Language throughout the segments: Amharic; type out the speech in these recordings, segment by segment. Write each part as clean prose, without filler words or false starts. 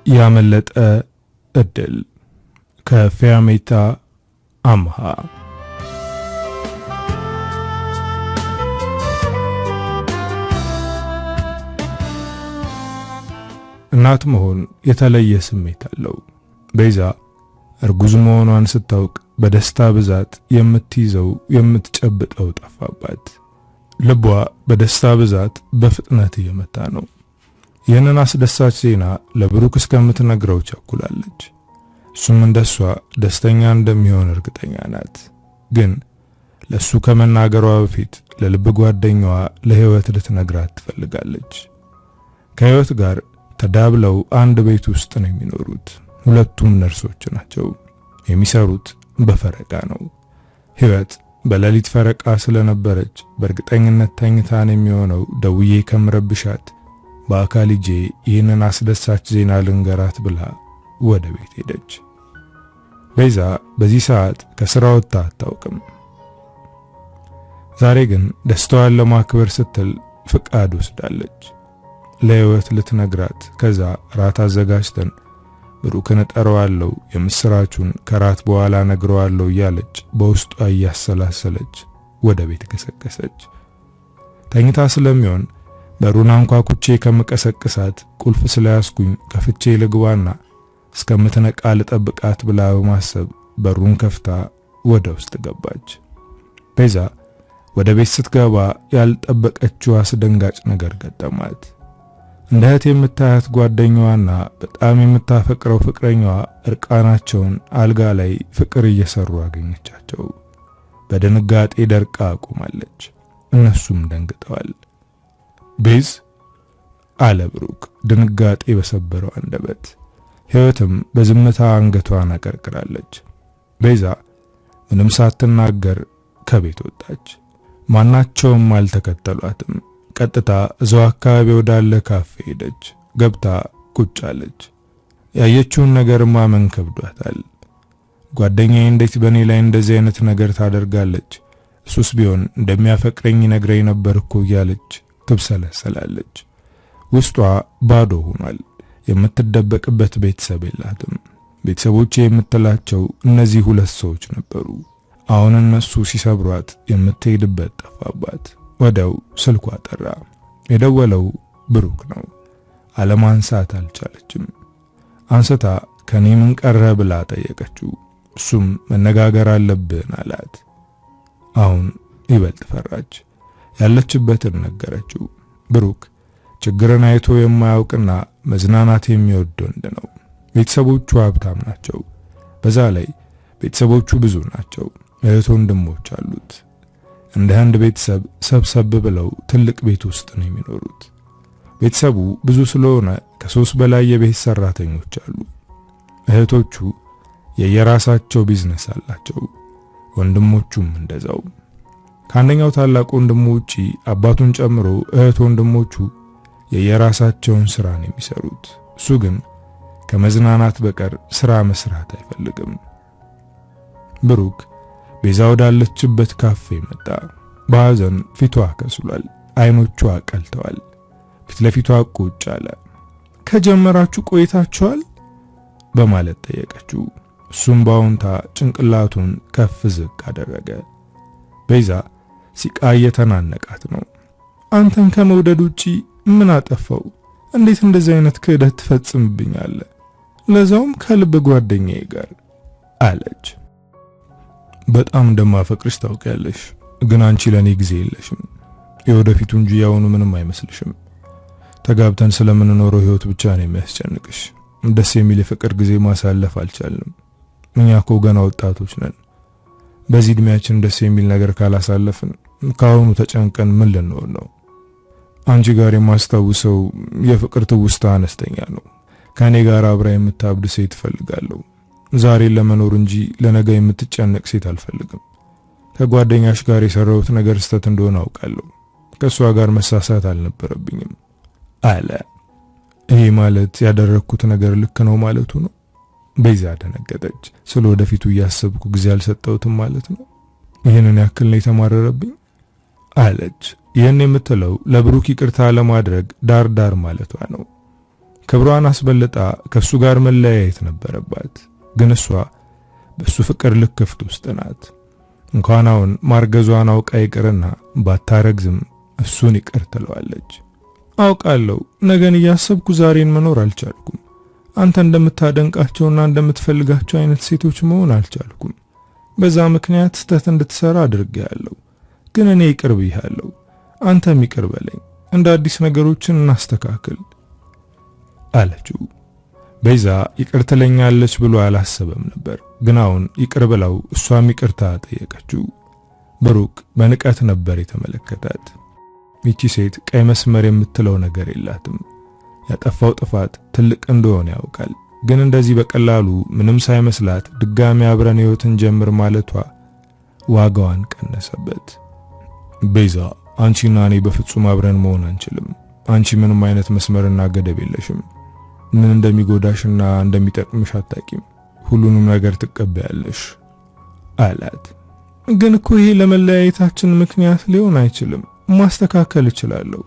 ያመለጠ እድል ከፊያሜታ አምሃ። እናት መሆን የተለየ ስሜት አለው። ቤዛ እርጉዝ መሆኗን ስታውቅ በደስታ ብዛት የምትይዘው የምትጨብጠው ጠፋባት። ልቧ በደስታ ብዛት በፍጥነት እየመታ ነው። ይህንን አስደሳች ዜና ለብሩክ እስከምትነግረው ቸኩላለች። እሱም እንደሷ ደስተኛ እንደሚሆን እርግጠኛ ናት። ግን ለሱ ከመናገሯ በፊት ለልብ ጓደኛዋ ለህይወት ልትነግራት ትፈልጋለች። ከህይወት ጋር ተዳብለው አንድ ቤት ውስጥ ነው የሚኖሩት። ሁለቱም ነርሶች ናቸው። የሚሰሩት በፈረቃ ነው። ህይወት በሌሊት ፈረቃ ስለነበረች በእርግጠኝነት ተኝታን የሚሆነው ደውዬ ከምረብሻት በአካል ሂጄ ይህንን አስደሳች ዜና ልንገራት ብላ ወደ ቤት ሄደች። ቤዛ በዚህ ሰዓት ከስራ ወጥታ አታውቅም። ዛሬ ግን ደስታዋን ለማክበር ስትል ፍቃድ ወስዳለች። ለህይወት ልትነግራት ከዛ ራት አዘጋጅተን ብሩክን እጠራዋለሁ የምስራቹን ከራት በኋላ ነግረዋለሁ እያለች በውስጧ እያሰላሰለች ወደ ቤት ገሰገሰች። ተኝታ ስለሚሆን በሩን አንኳኩቼ ከመቀሰቅሳት ቁልፍ ስለያዝኩኝ ከፍቼ ልግባና እስከምትነቃ ልጠብቃት ብላ በማሰብ በሩን ከፍታ ወደ ውስጥ ገባች። ቤዛ ወደ ቤት ስትገባ ያልጠበቀችው አስደንጋጭ ነገር ገጠማት። እንደ እህት የምታያት ጓደኛዋና በጣም የምታፈቅረው ፍቅረኛዋ እርቃናቸውን አልጋ ላይ ፍቅር እየሰሩ አገኘቻቸው። በድንጋጤ ደርቃ ቆማለች። እነሱም ደንግጠዋል። ቤዝ አለ ብሩክ ድንጋጤ በሰበረው አንደበት። ህይወትም በዝምታ አንገቷን አቀርቅራለች። ቤዛ ምንም ሳትናገር ከቤት ወጣች። ማናቸውም አልተከተሏትም። ቀጥታ እዛው አካባቢ ወዳለ ካፌ ሄደች። ገብታ ቁጭ አለች። ያየችውን ነገር ማመን ከብዷታል። ጓደኛዬ እንዴት በኔ ላይ እንደዚህ አይነት ነገር ታደርጋለች? እሱስ ቢሆን እንደሚያፈቅረኝ ነግረኝ ነበር እኮ እያለች ትብሰለሰላለች። ውስጧ ባዶ ሆኗል። የምትደበቅበት ቤተሰብ የላትም። ቤተሰቦቼ የምትላቸው እነዚህ ሁለት ሰዎች ነበሩ። አሁን እነሱ ሲሰብሯት የምትሄድበት ጠፋባት። ወዲያው ስልኳ ጠራ። የደወለው ብሩክ ነው። አለማንሳት አልቻለችም። አንስታ ከኔ ምን ቀረ ብላ ጠየቀችው። እሱም መነጋገር አለብን አላት። አሁን ይበልጥ ፈራች። ያለችበትን ነገረችው። ብሩክ ችግርን አይቶ የማያውቅና መዝናናት የሚወድ ወንድ ነው። ቤተሰቦቹ ሀብታም ናቸው። በዛ ላይ ቤተሰቦቹ ብዙ ናቸው። እህት ወንድሞች አሉት። እንደ አንድ ቤተሰብ ሰብሰብ ብለው ትልቅ ቤት ውስጥ ነው የሚኖሩት። ቤተሰቡ ብዙ ስለሆነ ከ3 በላይ የቤት ሰራተኞች አሉ። እህቶቹ የየራሳቸው ቢዝነስ አላቸው። ወንድሞቹም እንደዛው። ከአንደኛው ታላቅ ወንድሙ ውጪ አባቱን ጨምሮ እህት ወንድሞቹ የየራሳቸውን ስራ ነው የሚሰሩት። እሱ ግን ከመዝናናት በቀር ስራ መስራት አይፈልግም። ብሩክ ቤዛ ወዳለችበት ካፌ መጣ። በሐዘን ፊቷ ከስሏል። አይኖቿ ቀልተዋል። ፊት ለፊቷ ቁጭ አለ። ከጀመራችሁ ቆይታችኋል በማለት ጠየቀችው። እሱም ባውንታ ጭንቅላቱን ከፍ ዝቅ አደረገ። ቤዛ ሲቃ እየተናነቃት ነው። አንተን ከመውደድ ውጪ ምን አጠፋው? እንዴት እንደዚህ አይነት ክህደት ትፈጽምብኛለህ? ለዛውም ከልብ ጓደኛዬ ጋር አለች። በጣም እንደማፈቅርሽ ታውቂያለሽ፣ ግን አንቺ ለኔ ጊዜ የለሽም። የወደፊቱ እንጂ ያውኑ ምንም አይመስልሽም። ተጋብተን ስለምንኖረው ህይወት ብቻ ነው የሚያስጨንቅሽ። ደስ የሚል የፍቅር ጊዜ ማሳለፍ አልቻልንም። እኛ እኮ ገና ወጣቶች ነን። በዚህ እድሜያችን ደስ የሚል ነገር ካላሳለፍን ካሁኑ ተጨንቀን ምን ልንሆን ነው? አንቺ ጋር የማስታውሰው የፍቅር ትውስታ አነስተኛ ነው። ከኔ ጋር አብራ የምታብድ ሴት ፈልጋለሁ። ዛሬ ለመኖር እንጂ ለነገ የምትጨነቅ ሴት አልፈልግም። ከጓደኛሽ ጋር የሰራሁት ነገር ስተት እንደሆነ አውቃለሁ። ከሷ ጋር መሳሳት አልነበረብኝም አለ። ይሄ ማለት ያደረኩት ነገር ልክ ነው ማለቱ ነው? ቤዛ ደነገጠች። ስለ ወደፊቱ እያሰብኩ ጊዜ አልሰጠሁትም ማለት ነው? ይሄንን ያክል ነው የተማረረብኝ አለች። ይህን የምትለው ለብሩክ ይቅርታ ለማድረግ ዳር ዳር ማለቷ ነው። ክብሯን አስበልጣ ከሱ ጋር መለያየት ነበረባት። ግን እሷ በሱ ፍቅር ልክፍት ውስጥ ናት። እንኳን አሁን ማርገዟን አውቃ ይቅርና ባታረግዝም እሱን ይቅር ትለዋለች። አውቃለሁ ነገን እያሰብኩ ዛሬን መኖር አልቻልኩም። አንተ እንደምታደንቃቸውና እንደምትፈልጋቸው አይነት ሴቶች መሆን አልቻልኩም። በዛ ምክንያት ስህተት እንድትሰራ አድርጌያለሁ። ግን እኔ ይቅር ብያለሁ። አንተም ይቅር በለኝ። እንደ አዲስ ነገሮችን እናስተካክል አለችው። ቤዛ ይቅር ትለኛለች ብሎ አላሰበም ነበር። ግን አሁን ይቅር ብለው እሷም ይቅርታ ጠየቀችው። ብሩክ በንቀት ነበር የተመለከታት። ይቺ ሴት ቀይ መስመር የምትለው ነገር የላትም። ያጠፋው ጥፋት ትልቅ እንደሆነ ያውቃል። ግን እንደዚህ በቀላሉ ምንም ሳይመስላት ድጋሚ አብረን ህይወትን ጀምር ማለቷ ዋጋዋን ቀነሰበት። ቤዛ አንቺና እኔ በፍጹም አብረን መሆን አንችልም። አንቺ ምንም አይነት መስመርና ገደብ የለሽም። ምን እንደሚጎዳሽና እንደሚጠቅምሽ አታቂም። ሁሉንም ነገር ትቀበያለሽ አላት። ግን እኮ ይሄ ለመለያየታችን ምክንያት ሊሆን አይችልም። ማስተካከል እችላለሁ።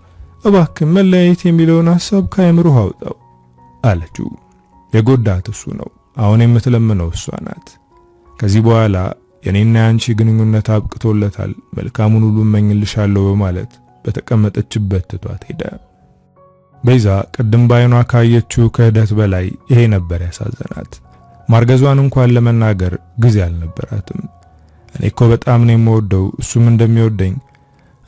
እባክህ መለያየት የሚለውን ሐሳብ ከአእምሮህ አውጣው አለችው። የጎዳት እሱ ነው። አሁን የምትለምነው እሷ ናት። ከዚህ በኋላ የኔና ያንቺ ግንኙነት አብቅቶለታል፣ መልካሙን ሁሉ እመኝልሻለሁ በማለት በተቀመጠችበት ትቷት ሄደ። ቤዛ ቅድም ባይኗ ካየችው ክህደት በላይ ይሄ ነበር ያሳዘናት። ማርገዟን እንኳን ለመናገር ጊዜ አልነበራትም። እኔ እኮ በጣም ነው የምወደው፣ እሱም እንደሚወደኝ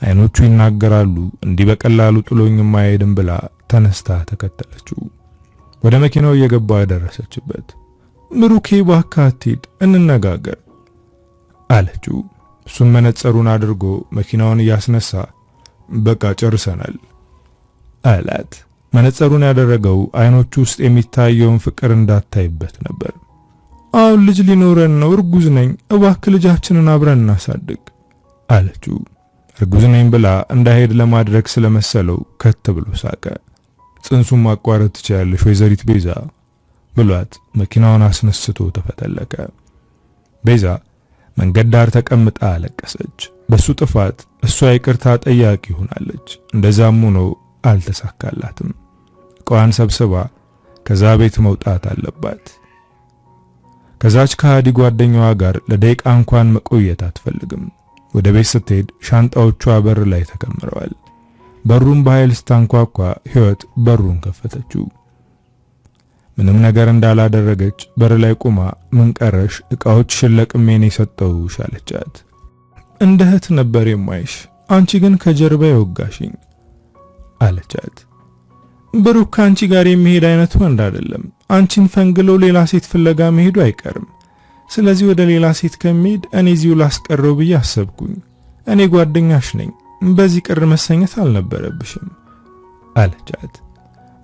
አይኖቹ ይናገራሉ፣ እንዲህ በቀላሉ ጥሎኝ የማይሄድም ብላ ተነስታ ተከተለችው። ወደ መኪናው እየገባ ደረሰችበት። ብሩኬ እባክህ አትሂድ፣ እንነጋገር አለችው። እሱም መነጽሩን አድርጎ መኪናውን እያስነሳ በቃ ጨርሰናል አላት። መነጽሩን ያደረገው አይኖቹ ውስጥ የሚታየውን ፍቅር እንዳታይበት ነበር። አሁን ልጅ ሊኖረን ነው፣ እርጉዝ ነኝ፣ እባክህ ልጃችንን አብረን እናሳድግ አለችው። እርጉዝ ነኝ ብላ እንዳይሄድ ለማድረግ ስለመሰለው ከት ብሎ ሳቀ። ጽንሱን ማቋረጥ ትችያለሽ ወይዘሪት ቤዛ ብሏት መኪናውን አስነስቶ ተፈተለከ። ቤዛ መንገድ ዳር ተቀምጣ አለቀሰች። በሱ ጥፋት እሷ ይቅርታ ጠያቂ ሆናለች። እንደዛም ሆኖ አልተሳካላትም። እቃዋን ሰብስባ ከዛ ቤት መውጣት አለባት። ከዛች ከሃዲ ጓደኛዋ ጋር ለደቂቃ እንኳን መቆየት አትፈልግም። ወደ ቤት ስትሄድ ሻንጣዎቿ በር ላይ ተከምረዋል። በሩን በኃይል ስታንኳኳ ህይወት በሩን ከፈተችው። ምንም ነገር እንዳላደረገች በር ላይ ቆማ ምን ቀረሽ እቃዎችሽን ለቅሜ ነው የሰጠሁሽ አለቻት። እንደ እህት ነበር የማይሽ፣ አንቺ ግን ከጀርባ ይወጋሽኝ አለቻት። ብሩክ ከአንቺ ጋር የሚሄድ አይነት ወንድ አይደለም። አንቺን ፈንግሎ ሌላ ሴት ፍለጋ መሄዱ አይቀርም። ስለዚህ ወደ ሌላ ሴት ከመሄድ እኔ እዚሁ ላስቀረው ብዬ አሰብኩኝ። እኔ ጓደኛሽ ነኝ፣ በዚህ ቅር መሰኘት አልነበረብሽም አለቻት።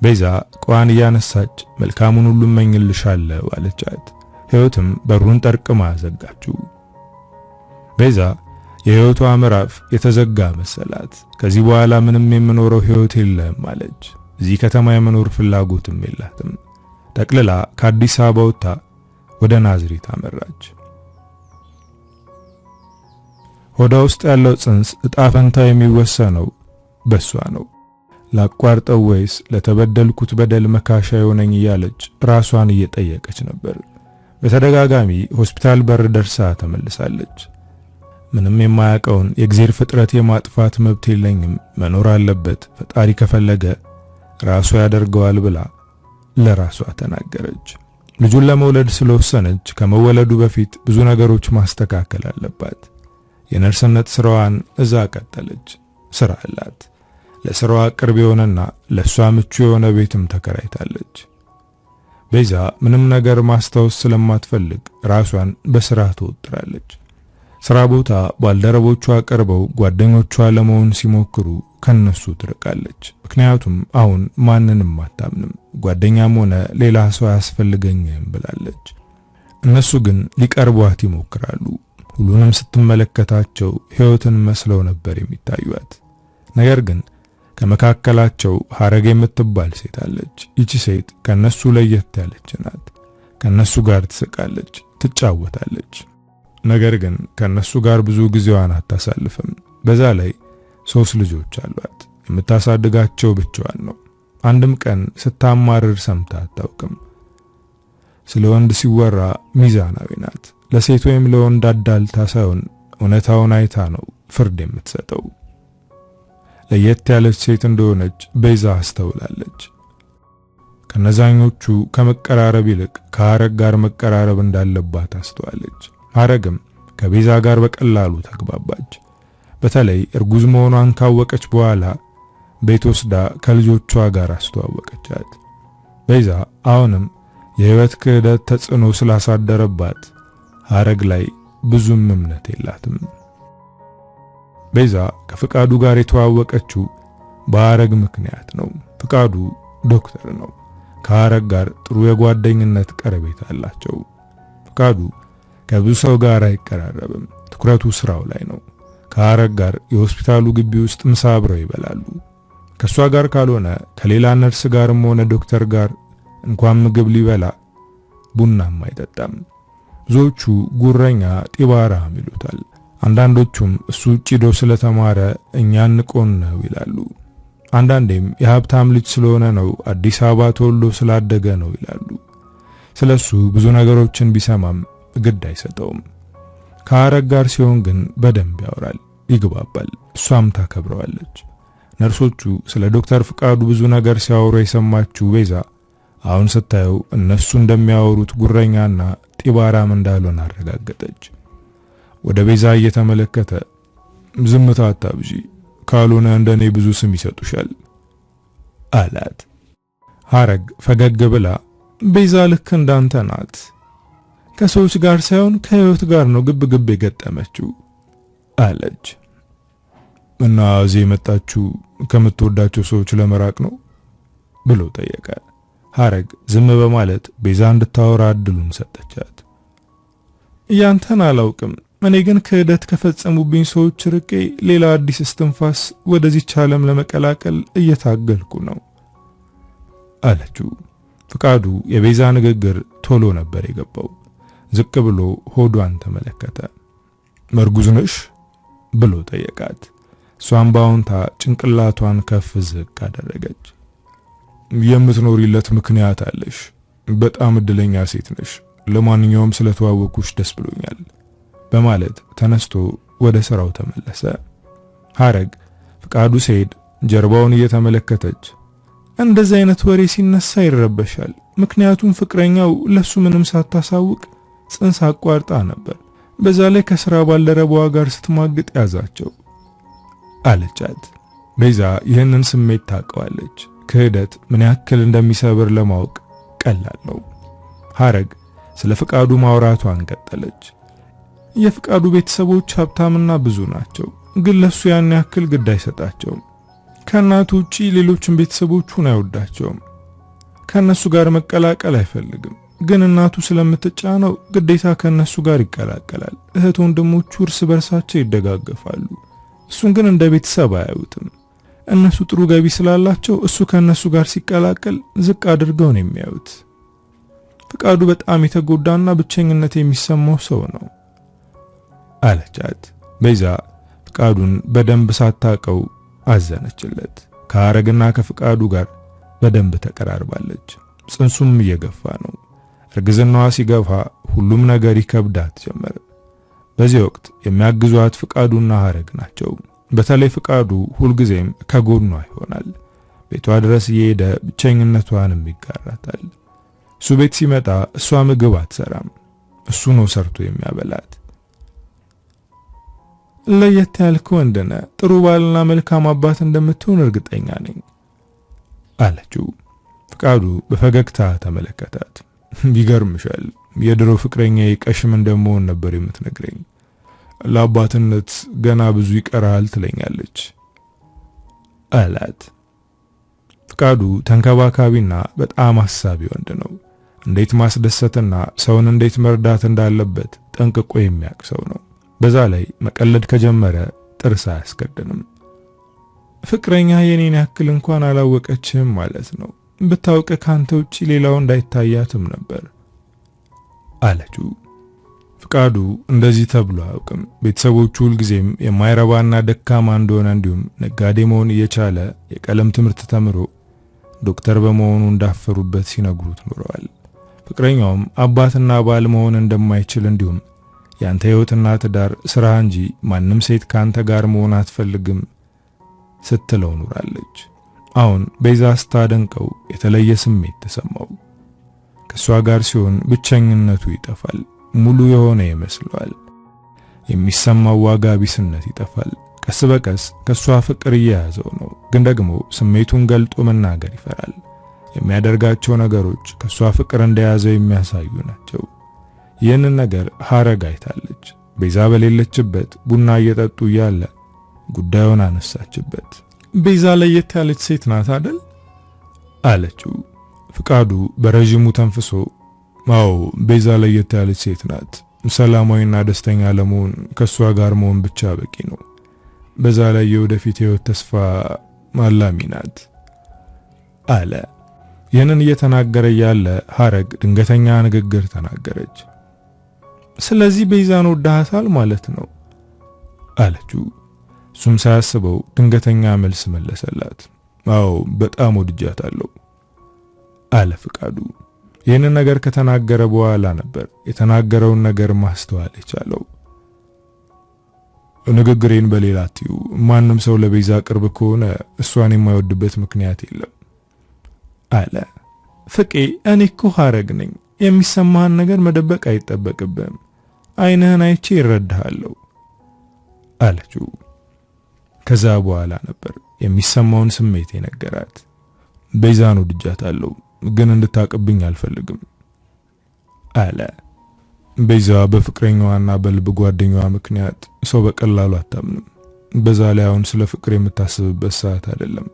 ቤዛ ቋን እያነሳች መልካሙን ሁሉ እመኝልሻለሁ አለቻት። ህይወትም በሩን ጠርቅማ ዘጋችው። ቤዛ የህይወቷ ምዕራፍ የተዘጋ መሰላት። ከዚህ በኋላ ምንም የምኖረው ህይወት የለም አለች። እዚህ ከተማ የመኖር ፍላጎትም የላትም። ጠቅልላ ከአዲስ አበባ ወጥታ ወደ ናዝሬት አመራች። ሆዷ ውስጥ ያለው ጽንስ እጣ ፈንታ የሚወሰነው በሷ ነው። ላቋርጠው ወይስ ለተበደልኩት በደል መካሻ የሆነኝ እያለች ራሷን እየጠየቀች ነበር። በተደጋጋሚ ሆስፒታል በር ደርሳ ተመልሳለች። ምንም የማያውቀውን የእግዚአብሔር ፍጥረት የማጥፋት መብት የለኝም፣ መኖር አለበት፣ ፈጣሪ ከፈለገ ራሱ ያደርገዋል ብላ ለራሷ ተናገረች። ልጁን ለመውለድ ስለወሰነች ከመወለዱ በፊት ብዙ ነገሮች ማስተካከል አለባት። የነርስነት ስራዋን እዛ ቀጠለች። ስራ አላት። ለስራዋ ቅርብ የሆነና ለሷ ምቹ የሆነ ቤትም ተከራይታለች። ቤዛ ምንም ነገር ማስታወስ ስለማትፈልግ ራሷን በስራ ትወጥራለች። ስራ ቦታ ባልደረቦቿ ቀርበው ጓደኞቿ ለመሆን ሲሞክሩ ከነሱ ትርቃለች። ምክንያቱም አሁን ማንንም አታምንም፣ ጓደኛም ሆነ ሌላ ሰው ያስፈልገኝም ብላለች። እነሱ ግን ሊቀርቧት ይሞክራሉ። ሁሉንም ስትመለከታቸው ህይወትን መስለው ነበር የሚታዩት። ነገር ግን ከመካከላቸው ሐረግ የምትባል ሴት አለች። ይቺ ሴት ከነሱ ለየት ያለች ናት። ከነሱ ጋር ትስቃለች፣ ትጫወታለች። ነገር ግን ከነሱ ጋር ብዙ ጊዜዋን አታሳልፍም። በዛ ላይ 3 ልጆች አሏት። የምታሳድጋቸው ብቻዋን ነው። አንድም ቀን ስታማርር ሰምታ አታውቅም። ስለ ወንድ ሲወራ ሚዛናዊ ናት። ለሴት ወይም ለወንድ አዳልታ ሳይሆን እውነታውን አይታ ነው ፍርድ የምትሰጠው። ለየት ያለች ሴት እንደሆነች ቤዛ አስተውላለች። ከነዛኞቹ ከመቀራረብ ይልቅ ከሐረግ ጋር መቀራረብ እንዳለባት አስተዋለች። ሐረግም ከቤዛ ጋር በቀላሉ ተግባባች። በተለይ እርጉዝ መሆኗን ካወቀች በኋላ ቤት ወስዳ ከልጆቿ ጋር አስተዋወቀቻት። ቤዛ አሁንም የህይወት ክህደት ተጽዕኖ ስላሳደረባት ሐረግ ላይ ብዙም እምነት የላትም። ቤዛ ከፍቃዱ ጋር የተዋወቀችው በሐረግ ምክንያት ነው። ፍቃዱ ዶክተር ነው። ከሐረግ ጋር ጥሩ የጓደኝነት ቀረቤታ አላቸው። ፍቃዱ ከብዙ ሰው ጋር አይቀራረብም። ትኩረቱ ስራው ላይ ነው። ከሐረግ ጋር የሆስፒታሉ ግቢ ውስጥ ምሳ አብረው ይበላሉ። ከሷ ጋር ካልሆነ ከሌላ ነርስ ጋርም ሆነ ዶክተር ጋር እንኳን ምግብ ሊበላ ቡናም አይጠጣም። ብዙዎቹ ጉረኛ ጢባራም ይሉታል። አንዳንዶቹም እሱ ውጪ ሄዶ ስለተማረ እኛን ንቆን ነው ይላሉ። አንዳንዴም የሀብታም ልጅ ስለሆነ ነው፣ አዲስ አበባ ተወልዶ ስላደገ ነው ይላሉ። ስለሱ ብዙ ነገሮችን ቢሰማም ግድ አይሰጠውም። ከሐረግ ጋር ሲሆን ግን በደንብ ያወራል፣ ይግባባል። እሷም ታከብረዋለች። ነርሶቹ ስለ ዶክተር ፍቃዱ ብዙ ነገር ሲያወሩ የሰማችው ቤዛ አሁን ስታየው እነሱ እንደሚያወሩት ጉረኛና ጢባራም እንዳልሆነ አረጋገጠች። ወደ ቤዛ እየተመለከተ ዝምታ አታብዢ፣ ካልሆነ እንደኔ ብዙ ስም ይሰጡሻል አላት። ሐረግ ፈገግ ብላ ቤዛ ልክ እንዳንተ ናት፣ ከሰዎች ጋር ሳይሆን ከህይወት ጋር ነው ግብ ግብ የገጠመችው አለች። እና እዚህ የመጣችው ከምትወዳቸው ሰዎች ለመራቅ ነው ብሎ ጠየቀ። ሐረግ ዝም በማለት ቤዛ እንድታወራ እድሉን ሰጠቻት። ያንተን አላውቅም፣ እኔ ግን ክህደት ከፈጸሙብኝ ሰዎች ርቄ ሌላ አዲስ እስትንፋስ ወደዚች ዓለም ለመቀላቀል እየታገልኩ ነው አለችው። ፍቃዱ የቤዛ ንግግር ቶሎ ነበር የገባው። ዝቅ ብሎ ሆዷን ተመለከተ። መርጉዝ ነሽ ብሎ ጠየቃት። እሷም ባውንታ ጭንቅላቷን ከፍ ዝቅ አደረገች። የምትኖሪለት ምክንያት አለሽ፣ በጣም እድለኛ ሴት ነሽ። ለማንኛውም ስለተዋወቁሽ ደስ ብሎኛል በማለት ተነስቶ ወደ ስራው ተመለሰ። ሐረግ ፍቃዱ ሲሄድ ጀርባውን እየተመለከተች እንደዚህ አይነት ወሬ ሲነሳ ይረበሻል፣ ምክንያቱም ፍቅረኛው ለሱ ምንም ሳታሳውቅ ጽንስ አቋርጣ ነበር፣ በዛ ላይ ከስራ ባልደረባዋ ጋር ስትማግጥ ያዛቸው አለቻት። ቤዛ ይህንን ስሜት ታውቀዋለች። ክህደት ምን ያክል እንደሚሰብር ለማወቅ ቀላል ነው። ሐረግ ስለ ፍቃዱ ማውራቷን ቀጠለች። የፍቃዱ ቤተሰቦች ሀብታምና ብዙ ናቸው፣ ግን ለሱ ያን ያክል ግድ አይሰጣቸውም። ከእናቱ ውጪ ሌሎችን ቤተሰቦቹን አይወዳቸውም። ከነሱ ጋር መቀላቀል አይፈልግም፣ ግን እናቱ ስለምትጫነው ግዴታ ከነሱ ጋር ይቀላቀላል። እህት ወንድሞቹ እርስ በርሳቸው ይደጋገፋሉ። እሱን ግን እንደ ቤተሰብ አያዩትም። እነሱ ጥሩ ገቢ ስላላቸው እሱ ከነሱ ጋር ሲቀላቀል ዝቅ አድርገው ነው የሚያዩት። ፍቃዱ በጣም የተጎዳና ብቸኝነት የሚሰማው ሰው ነው አለቻት። ቤዛ ፍቃዱን በደንብ ሳታቀው አዘነችለት። ከሐረግና ከፍቃዱ ጋር በደንብ ተቀራርባለች። ጽንሱም እየገፋ ነው። እርግዝናዋ ሲገፋ ሁሉም ነገር ይከብዳት ጀመረ። በዚህ ወቅት የሚያግዟት ፍቃዱና ሐረግ ናቸው። በተለይ ፍቃዱ ሁልጊዜም ከጎኗ ይሆናል። ቤቷ ድረስ እየሄደ ብቸኝነቷንም ይጋራታል። እሱ ቤት ሲመጣ እሷ ምግብ አትሰራም፣ እሱ ነው ሰርቶ የሚያበላት። ለየት ያልክ ወንድ ነህ፣ ጥሩ ባልና መልካም አባት እንደምትሆን እርግጠኛ ነኝ አለችው። ፍቃዱ በፈገግታ ተመለከታት። ይገርምሻል፣ የድሮ ፍቅረኛዬ ቀሽም እንደምሆን ነበር የምትነግረኝ። ለአባትነት ገና ብዙ ይቀራል ትለኛለች አላት። ፍቃዱ ተንከባካቢና በጣም አሳቢ ወንድ ነው። እንዴት ማስደሰትና ሰውን እንዴት መርዳት እንዳለበት ጠንቅቆ የሚያውቅ ሰው ነው። በዛ ላይ መቀለድ ከጀመረ ጥርስ አያስከድንም። ፍቅረኛ የኔን ያክል እንኳን አላወቀችም ማለት ነው። ብታውቅ ካንተ ውጪ ሌላው እንዳይታያትም ነበር አለችው። ፍቃዱ እንደዚህ ተብሎ አያውቅም። ቤተሰቦቹ ሁልጊዜም የማይረባና ደካማ እንደሆነ እንዲሁም ነጋዴ መሆን እየቻለ የቀለም ትምህርት ተምሮ ዶክተር በመሆኑ እንዳፈሩበት ሲነግሩት ኖረዋል። ፍቅረኛውም አባትና ባል መሆን እንደማይችል እንዲሁም ያንተ ህይወትና ትዳር ስራ እንጂ ማንም ሴት ካንተ ጋር መሆን አትፈልግም ስትለው ኖራለች። አሁን ቤዛ ስታደንቀው የተለየ ስሜት ተሰማው። ከሷ ጋር ሲሆን ብቸኝነቱ ይጠፋል፣ ሙሉ የሆነ ይመስለዋል። የሚሰማው ዋጋ ቢስነት ይጠፋል። ቀስ በቀስ ከሷ ፍቅር እየያዘው ነው፣ ግን ደግሞ ስሜቱን ገልጦ መናገር ይፈራል። የሚያደርጋቸው ነገሮች ከሷ ፍቅር እንደያዘው የሚያሳዩ ናቸው። ይህንን ነገር ሐረግ አይታለች። ቤዛ በሌለችበት ቡና እየጠጡ እያለ ጉዳዩን አነሳችበት። ቤዛ ለየት ያለች ሴት ናት አይደል አለችው። ፍቃዱ በረጅሙ ተንፍሶ አዎ ቤዛ ለየት ያለች ሴት ናት። ሰላማዊና ደስተኛ ለመሆን ከሷ ጋር መሆን ብቻ በቂ ነው። በዛ ላይ የወደፊት ህይወት ተስፋ ማላሚ ናት አለ። ይህንን እየተናገረ ያለ ሐረግ ድንገተኛ ንግግር ተናገረች። ስለዚህ ቤዛን ወዳሃታል ማለት ነው አለችው። እሱም ሳያስበው ድንገተኛ መልስ መለሰላት። አዎ በጣም ወድጃታለሁ አለ ፍቃዱ። ይህንን ነገር ከተናገረ በኋላ ነበር የተናገረውን ነገር ማስተዋል የቻለው። ንግግሬን በሌላ አትዩ። ማንም ሰው ለቤዛ ቅርብ ከሆነ እሷን የማይወድበት ምክንያት የለም አለ። ፍቄ እኔ እኮ ሐረግ ነኝ። የሚሰማህን ነገር መደበቅ አይጠበቅብህም። አይንህን አይቼ ይረዳሃለሁ አለችው። ከዛ በኋላ ነበር የሚሰማውን ስሜት የነገራት። ቤዛን ወድጃታለሁ፣ ግን እንድታቅብኝ አልፈልግም አለ። ቤዛ በፍቅረኛዋና በልብ ጓደኛዋ ምክንያት ሰው በቀላሉ አታምንም። በዛ ላይ አሁን ስለ ፍቅር የምታስብበት ሰዓት አይደለም።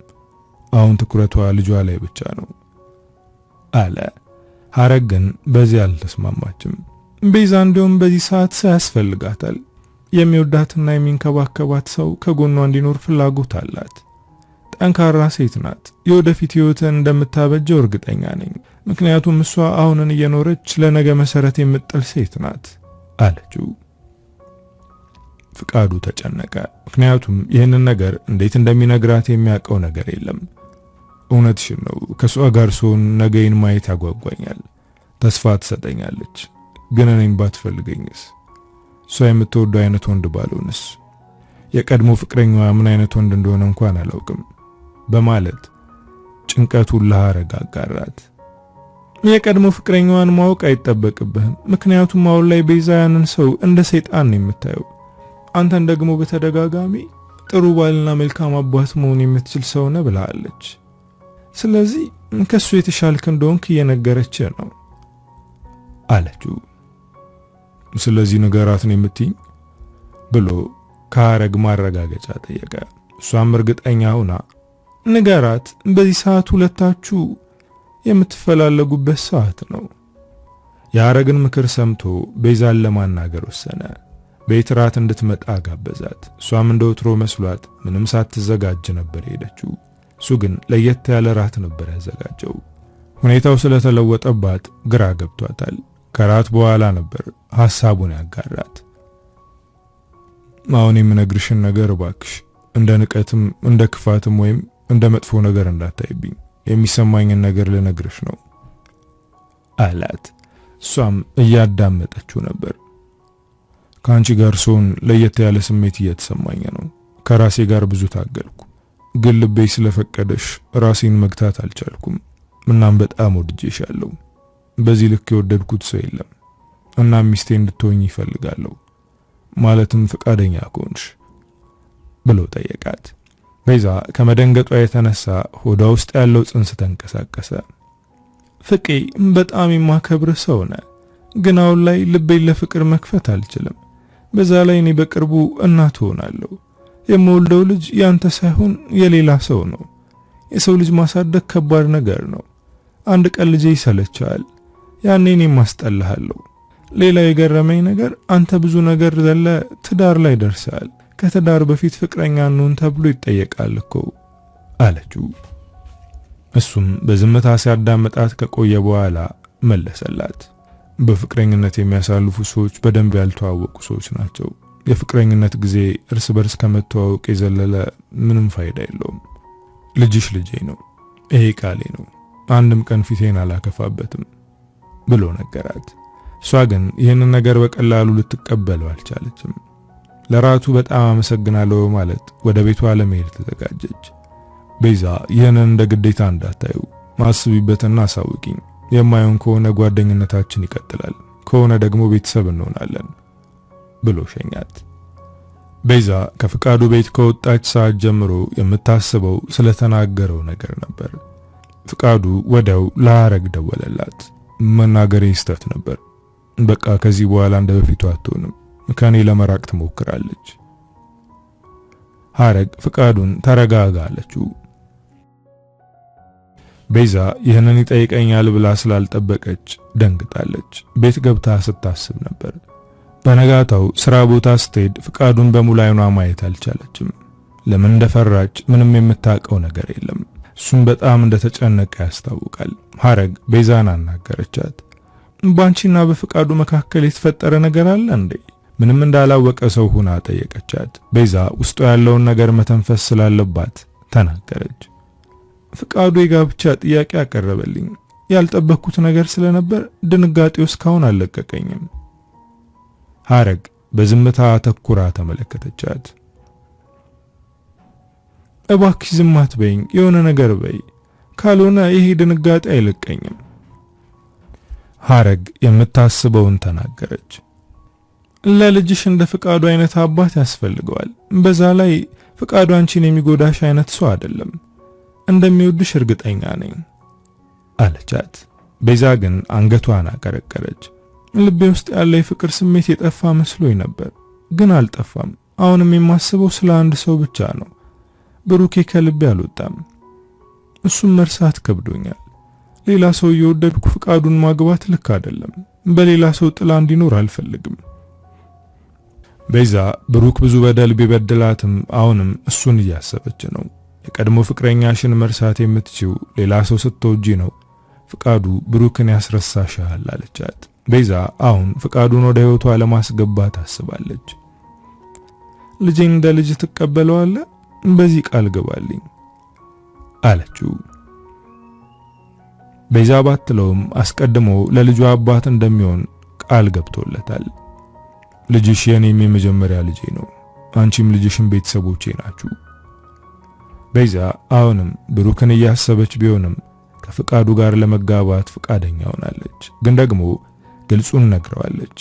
አሁን ትኩረቷ ልጇ ላይ ብቻ ነው አለ። ሐረግ ግን በዚህ አልተስማማችም። ቤዛ እንደውም በዚህ ሰዓት ሰው ያስፈልጋታል። የሚወዳትና የሚንከባከባት ሰው ከጎኗ እንዲኖር ፍላጎት አላት። ጠንካራ ሴት ናት። የወደፊት ህይወትን እንደምታበጀው እርግጠኛ ነኝ። ምክንያቱም እሷ አሁንን እየኖረች ለነገ መሰረት የምጥል ሴት ናት አለችው። ፍቃዱ ተጨነቀ። ምክንያቱም ይህንን ነገር እንዴት እንደሚነግራት የሚያውቀው ነገር የለም። እውነትሽን ነው። ከሷ ጋር ስሆን ነገይን ማየት ያጓጓኛል። ተስፋ ትሰጠኛለች። ግን እኔን ባትፈልገኝስ? እሷ የምትወደው አይነት ወንድ ባልሆንስ? የቀድሞ ፍቅረኛዋ ምን አይነት ወንድ እንደሆነ እንኳን አላውቅም በማለት ጭንቀቱን ለሐረግ አጋራት። የቀድሞ ፍቅረኛዋን ማወቅ አይጠበቅብህም። ምክንያቱም አሁን ላይ ቤዛ ያንን ሰው እንደ ሰይጣን ነው የምታየው። አንተን ደግሞ በተደጋጋሚ ጥሩ ባልና መልካም አባት መሆን የምትችል ሰው ነህ ብላለች። ስለዚህ ከሱ የተሻልክ እንደሆንክ እየነገረች ነው አለችው። ስለዚህ ንገራት ነው የምትይኝ ብሎ ከሐረግ ማረጋገጫ ጠየቀ። እሷም እርግጠኛ ሆና ንገራት፣ በዚህ ሰዓት ሁለታችሁ የምትፈላለጉበት ሰዓት ነው። የሐረግን ምክር ሰምቶ ቤዛን ለማናገር ወሰነ። ቤት ራት እንድትመጣ ጋበዛት። እሷም እንደወትሮ መስሏት ምንም ሳትዘጋጅ ነበር ሄደችው። እሱ ግን ለየት ያለ ራት ነበር ያዘጋጀው። ሁኔታው ስለተለወጠባት ግራ ገብቷታል። ከራት በኋላ ነበር ሐሳቡን ያጋራት። አሁን የምነግርሽን ነገር እባክሽ እንደ ንቀትም እንደ ክፋትም ወይም እንደ መጥፎ ነገር እንዳታይብኝ፣ የሚሰማኝን ነገር ልነግርሽ ነው አላት። እሷም እያዳመጠችው ነበር። ከአንቺ ጋር ስሆን ለየት ያለ ስሜት እየተሰማኝ ነው። ከራሴ ጋር ብዙ ታገልኩ፣ ግን ልቤ ስለፈቀደሽ ራሴን መግታት አልቻልኩም። እናም በጣም ወድጄሻለሁ። በዚህ ልክ የወደድኩት ሰው የለም። እናም ሚስቴ እንድትሆኝ ይፈልጋለሁ፣ ማለትም ፈቃደኛ ከሆንሽ ብሎ ጠየቃት። ቤዛ ከመደንገጧ የተነሳ ሆዷ ውስጥ ያለው ጽንስ ተንቀሳቀሰ። ፍቄ በጣም የማከብር ሰው ነህ፣ ግን አሁን ላይ ልቤን ለፍቅር መክፈት አልችልም። በዛ ላይ እኔ በቅርቡ እናት ሆናለሁ። የምወልደው ልጅ ያንተ ሳይሆን የሌላ ሰው ነው። የሰው ልጅ ማሳደግ ከባድ ነገር ነው። አንድ ቀን ልጄ ይሰለቻል፣ ያኔ እኔ ማስጠላሃለሁ። ሌላ የገረመኝ ነገር አንተ ብዙ ነገር ዘለ ትዳር ላይ ደርሰሃል። ከትዳር በፊት ፍቅረኛ ነውን ተብሎ ይጠየቃል እኮ አለችው። እሱም በዝምታ ሲያዳምጣት ከቆየ በኋላ መለሰላት። በፍቅረኝነት የሚያሳልፉ ሰዎች በደንብ ያልተዋወቁ ሰዎች ናቸው። የፍቅረኝነት ጊዜ እርስ በርስ ከመተዋወቅ የዘለለ ምንም ፋይዳ የለውም። ልጅሽ ልጄ ነው። ይሄ ቃሌ ነው፣ አንድም ቀን ፊቴን አላከፋበትም ብሎ ነገራት። እሷ ግን ይህንን ነገር በቀላሉ ልትቀበለው አልቻለችም። ለራቱ በጣም አመሰግናለሁ ማለት ወደ ቤቷ ለመሄድ ተዘጋጀች። ቤዛ ይህንን እንደ ግዴታ እንዳታዩ ማስቢበትና አሳውቂኝ፣ የማይሆን ከሆነ ጓደኝነታችን ይቀጥላል፣ ከሆነ ደግሞ ቤተሰብ እንሆናለን ብሎ ሸኛት። ቤዛ ከፍቃዱ ቤት ከወጣች ሰዓት ጀምሮ የምታስበው ስለተናገረው ነገር ነበር። ፍቃዱ ወዲያው ለሐረግ ደወለላት። መናገሬ ስህተት ነበር፣ በቃ ከዚህ በኋላ እንደበፊቱ አትሆንም፣ ከኔ ለመራቅ ትሞክራለች። ሐረግ ፍቃዱን ተረጋጋ አለችው። ቤዛ ይህንን ይጠይቀኛል ብላ ስላልጠበቀች ደንግጣለች። ቤት ገብታ ስታስብ ነበር። በነጋታው ስራ ቦታ ስትሄድ ፍቃዱን በሙሉ አይኗ ማየት አልቻለችም። ለምን እንደፈራች ምንም የምታውቀው ነገር የለም። እሱም በጣም እንደተጨነቀ ያስታውቃል። ሐረግ ቤዛን አናገረቻት። ባንቺና በፍቃዱ መካከል የተፈጠረ ነገር አለ እንዴ? ምንም እንዳላወቀ ሰው ሆና ጠየቀቻት። ቤዛ ውስጧ ያለውን ነገር መተንፈስ ስላለባት ተናገረች። ፍቃዱ የጋብቻ ጥያቄ አቀረበልኝ። ያልጠበቅኩት ነገር ስለነበር ድንጋጤው እስካሁን አልለቀቀኝም። ሐረግ በዝምታ ተኩራ ተመለከተቻት። እባክሽ ዝም አትበይኝ፣ የሆነ ነገር በይ፣ ካልሆነ ይሄ ድንጋጤ አይለቀኝም። ሐረግ የምታስበውን ተናገረች። ለልጅሽ እንደ ፍቃዱ አይነት አባት ያስፈልገዋል። በዛ ላይ ፍቃዱ አንቺን የሚጎዳሽ አይነት ሰው አይደለም። እንደሚወድሽ እርግጠኛ ነኝ አለቻት። ቤዛ ግን አንገቷን አቀረቀረች። ልቤ ውስጥ ያለ የፍቅር ስሜት የጠፋ መስሎኝ ነበር፣ ግን አልጠፋም። አሁንም የማስበው ስለ አንድ ሰው ብቻ ነው። ብሩኬ ከልቤ አልወጣም። እሱም መርሳት ከብዶኛል። ሌላ ሰው እየወደድኩ ፍቃዱን ማግባት ልክ አይደለም። በሌላ ሰው ጥላ እንዲኖር አልፈልግም። ቤዛ ብሩክ ብዙ በደል ቢበድላትም አሁንም እሱን እያሰበች ነው። የቀድሞ ፍቅረኛሽን መርሳት የምትችው ሌላ ሰው ስትወጂ ነው። ፍቃዱ ብሩክን ያስረሳሻል አለቻት። ቤዛ አሁን ፍቃዱን ወደ ህይወቷ ለማስገባት አስባለች። ልጄን እንደ ልጅ ትቀበለዋለህ? በዚህ ቃል ገባልኝ አለችው። ቤዛ ባትለውም አስቀድሞ ለልጇ አባት እንደሚሆን ቃል ገብቶለታል። ልጅሽ የኔም የመጀመሪያ ልጄ ነው፣ አንቺም ልጅሽም ቤተሰቦቼ ናችሁ። ቤዛ አሁንም ብሩክን እያሰበች ቢሆንም ከፍቃዱ ጋር ለመጋባት ፍቃደኛ ሆናለች። ግን ደግሞ ግልጹን ነግረዋለች።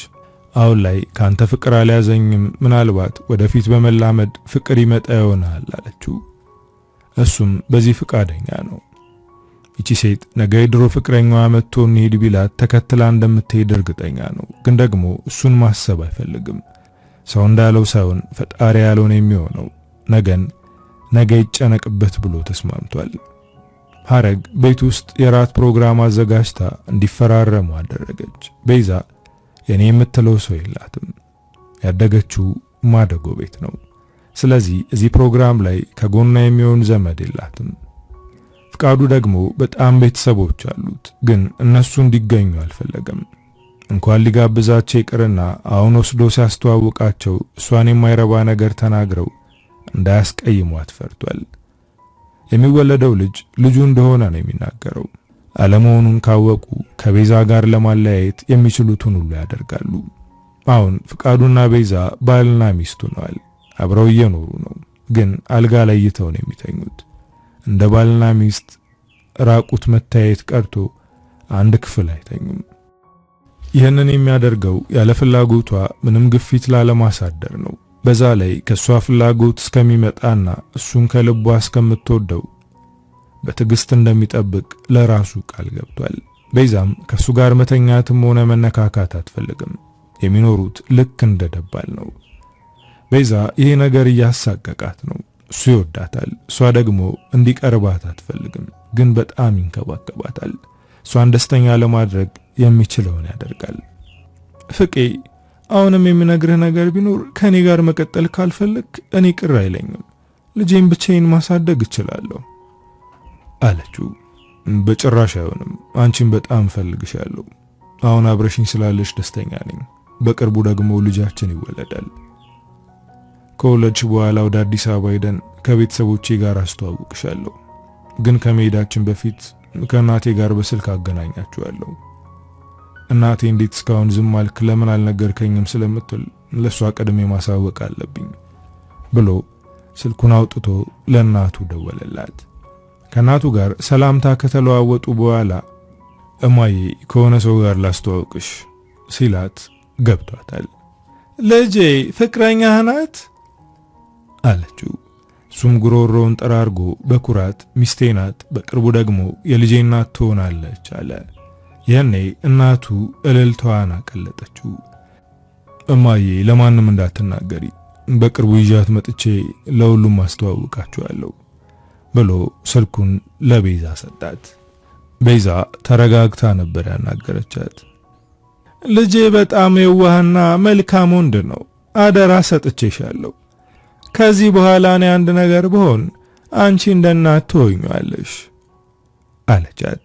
አሁን ላይ ካንተ ፍቅር አልያዘኝም፣ ምናልባት ወደፊት በመላመድ ፍቅር ይመጣ ይሆናል አለችው። እሱም በዚህ ፍቃደኛ ነው። እቺ ሴት ነገ የድሮ ፍቅረኛዋ መጥቶ እንሂድ ቢላት ተከትላ እንደምትሄድ እርግጠኛ ነው። ግን ደግሞ እሱን ማሰብ አይፈልግም። ሰው እንዳለው ሳይሆን ፈጣሪ ያለው ነው የሚሆነው። ነገ ይጨነቅበት ብሎ ተስማምቷል። ሐረግ ቤት ውስጥ የራት ፕሮግራም አዘጋጅታ እንዲፈራረሙ አደረገች። ቤዛ የኔ የምትለው ሰው የላትም። ያደገችው ማደጎ ቤት ነው። ስለዚህ እዚህ ፕሮግራም ላይ ከጎኗ የሚሆን ዘመድ የላትም። ፍቃዱ ደግሞ በጣም ቤተሰቦች አሉት፣ ግን እነሱ እንዲገኙ አልፈለገም። እንኳን ሊጋብዛቸው ይቅርና አሁን ወስዶ ሲያስተዋውቃቸው እሷን የማይረባ ነገር ተናግረው እንዳያስቀይሟት ፈርቷል። የሚወለደው ልጁ እንደሆነ ነው የሚናገረው። አለመሆኑን ካወቁ ከቤዛ ጋር ለማለያየት የሚችሉትን ሁሉ ያደርጋሉ። አሁን ፍቃዱና ቤዛ ባልና ሚስት ሆነዋል። አብረው እየኖሩ ነው፣ ግን አልጋ ላይ ይተው ነው የሚተኙት። እንደ ባልና ሚስት ራቁት መታየት ቀርቶ አንድ ክፍል አይተኙም። ይህንን የሚያደርገው ያለ ፍላጎቷ ምንም ግፊት ላለማሳደር ነው። በዛ ላይ ከሷ ፍላጎት እስከሚመጣና እሱን ከልቧ እስከምትወደው በትዕግስት እንደሚጠብቅ ለራሱ ቃል ገብቷል። ቤዛም ከሱ ጋር መተኛትም ሆነ መነካካት አትፈልግም። የሚኖሩት ልክ እንደ ደባል ነው። ቤዛ ይሄ ነገር እያሳቀቃት ነው። እሱ ይወዳታል፣ እሷ ደግሞ እንዲቀርባት አትፈልግም። ግን በጣም ይንከባከባታል። እሷን ደስተኛ ለማድረግ የሚችለውን ያደርጋል። ፍቄ አሁንም የሚነግርህ ነገር ቢኖር ከኔ ጋር መቀጠል ካልፈለክ እኔ ቅር አይለኝም። ልጄን ብቻዬን ማሳደግ እችላለሁ አለችው። በጭራሽ አይሆንም። አንቺን በጣም ፈልግሻለሁ። አሁን አብረሽኝ ስላለሽ ደስተኛ ነኝ። በቅርቡ ደግሞ ልጃችን ይወለዳል። ከወለድሽ በኋላ ወደ አዲስ አበባ ሄደን ከቤተሰቦቼ ጋር አስተዋውቅሻለሁ። ግን ከመሄዳችን በፊት ከእናቴ ጋር በስልክ አገናኛችኋለሁ። እናቴ እንዴት እስካሁን ዝም አልክ ለምን አልነገርከኝም ስለምትል ለሷ ቀድሜ ማሳወቅ አለብኝ ብሎ ስልኩን አውጥቶ ለእናቱ ደወለላት። ከእናቱ ጋር ሰላምታ ከተለዋወጡ በኋላ እማዬ ከሆነ ሰው ጋር ላስተዋውቅሽ ሲላት ገብቷታል። ልጄ ፍቅረኛህ ናት አለችው። እሱም ጉሮሮውን ጠራርጎ በኩራት ሚስቴ ናት፣ በቅርቡ ደግሞ የልጄ እናት ትሆናለች አለ። ያኔ እናቱ እልልታዋን አቀለጠችው። እማዬ ለማንም እንዳትናገሪ፣ በቅርቡ ይዣት መጥቼ ለሁሉም አስተዋውቃችኋለሁ ብሎ ስልኩን ለቤዛ ሰጣት። ቤዛ ተረጋግታ ነበር ያናገረቻት። ልጄ በጣም የዋህና መልካም ወንድ ነው፣ አደራ ሰጥቼሻለሁ። ከዚህ በኋላ እኔ አንድ ነገር ብሆን አንቺ እንደናት ትሆኛለሽ አለቻት።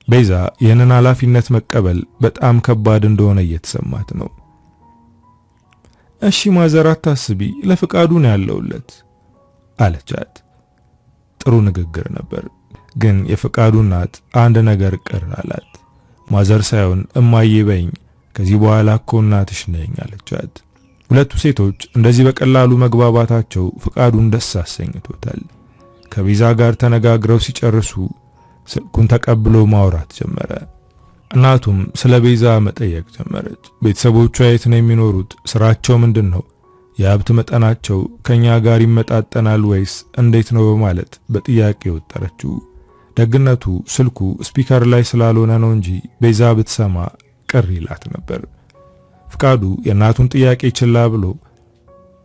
ቤዛ ይህንን ኃላፊነት መቀበል በጣም ከባድ እንደሆነ እየተሰማት ነው። እሺ ማዘር አታስቢ፣ ለፍቃዱ ነው ያለውለት አለቻት። ጥሩ ንግግር ነበር፣ ግን የፍቃዱ እናት አንድ ነገር ቅር አላት። ማዘር ሳይሆን እማዬ በይኝ፣ ከዚህ በኋላ እኮ እናትሽ ነኝ አለቻት። ሁለቱ ሴቶች እንደዚህ በቀላሉ መግባባታቸው ፍቃዱን ደስ አሰኝቶታል። ከቤዛ ጋር ተነጋግረው ሲጨርሱ ስልኩን ተቀብሎ ማውራት ጀመረ። እናቱም ስለ ቤዛ መጠየቅ ጀመረች። ቤተሰቦቿ የት ነው የሚኖሩት? ስራቸው ምንድነው? የሀብት መጠናቸው ከኛ ጋር ይመጣጠናል ወይስ እንዴት ነው በማለት በጥያቄ ወጠረችው። ደግነቱ ስልኩ ስፒከር ላይ ስላልሆነ ነው እንጂ ቤዛ ብትሰማ ቅር ይላት ነበር። ፍቃዱ የእናቱን ጥያቄ ችላ ብሎ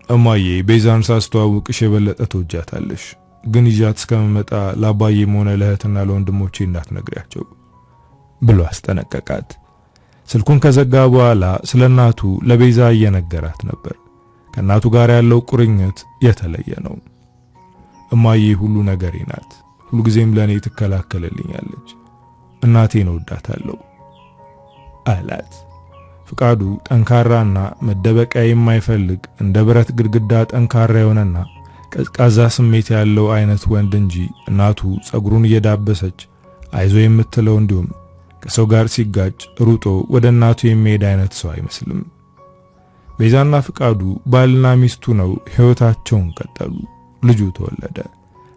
እማዬ ቤዛን ሳስተዋውቅሽ የበለጠ ትወጃታለሽ፣ ግን ይዣት እስከመመጣ ለአባዬም ሆነ ለእህትና ለወንድሞቼ እንዳትነግሪያቸው ብሎ አስጠነቀቃት። ስልኩን ከዘጋ በኋላ ስለ እናቱ ለቤዛ እየነገራት ነበር። ከእናቱ ጋር ያለው ቁርኝት የተለየ ነው። እማዬ ሁሉ ነገሬ ናት፣ ሁልጊዜም ለኔ ትከላከልልኛለች፣ እናቴን እወዳታለሁ አላት። ፍቃዱ ጠንካራና መደበቂያ የማይፈልግ እንደ ብረት ግድግዳ ጠንካራ የሆነና ቀዝቃዛ ስሜት ያለው አይነት ወንድ እንጂ እናቱ ጸጉሩን እየዳበሰች አይዞ የምትለው እንዲሁም ከሰው ጋር ሲጋጭ ሩጦ ወደ እናቱ የሚሄድ አይነት ሰው አይመስልም። ቤዛና ፍቃዱ ባልና ሚስቱ ነው ህይወታቸውን ቀጠሉ። ልጁ ተወለደ።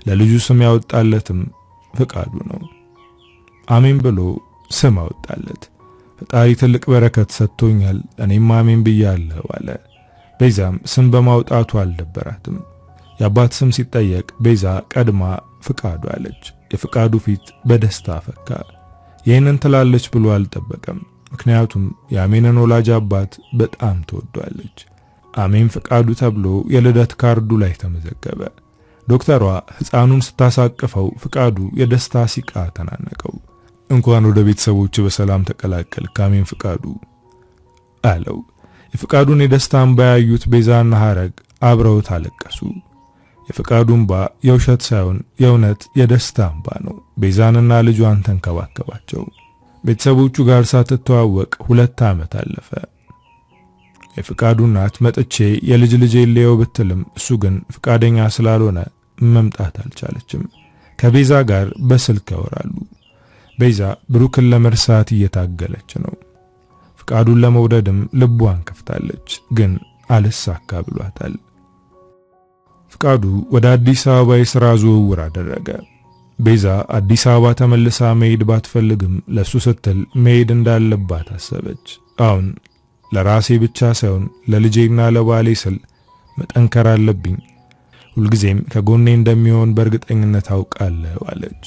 ለልጁ ስም ያወጣለትም ፍቃዱ ነው። አሜን ብሎ ስም አወጣለት። ፈጣሪ ትልቅ በረከት ሰጥቶኛል፣ እኔም አሜን ብያለሁ አለ። ቤዛም ስም በማውጣቱ አልደበራትም። የአባት ስም ሲጠየቅ ቤዛ ቀድማ ፍቃዱ አለች። የፍቃዱ ፊት በደስታ ፈካ። ይህንን ትላለች ብሎ አልጠበቀም። ምክንያቱም የአሜንን ወላጅ አባት በጣም ተወዷለች። አሜን ፍቃዱ ተብሎ የልደት ካርዱ ላይ ተመዘገበ። ዶክተሯ ሕፃኑን ስታሳቅፈው ፍቃዱ የደስታ ሲቃ ተናነቀው። እንኳን ወደ ቤተሰቦች በሰላም ተቀላቀልክ አሜን ፍቃዱ አለው። የፍቃዱን የደስታ እንባ ያዩት ቤዛና ሐረግ አብረው ታለቀሱ። የፍቃዱ እንባ የውሸት ሳይሆን የእውነት የደስታ እንባ ነው። ቤዛንና ልጇን ተንከባከባቸው። ቤተሰቦቹ ጋር ሳትተዋወቅ 2 ዓመት አለፈ። የፍቃዱ እናት መጥቼ የልጅ ሌው ብትልም እሱ ግን ፍቃደኛ ስላልሆነ መምጣት አልቻለችም። ከቤዛ ጋር በስልክ ያወራሉ። ቤዛ ብሩክን ለመርሳት እየታገለች ነው። ፍቃዱን ለመውደድም ልቧን ከፍታለች፣ ግን አልሳካ ብሏታል። ፍቃዱ ወደ አዲስ አበባ የሥራ ዝውውር አደረገ። ቤዛ አዲስ አበባ ተመልሳ መሄድ ባትፈልግም ለሱ ስትል መሄድ እንዳለባት አሰበች። አሁን ለራሴ ብቻ ሳይሆን ለልጄና ለባሌ ስል መጠንከር አለብኝ፣ ሁልጊዜም ከጎኔ እንደሚሆን በእርግጠኝነት አውቃለሁ አለች።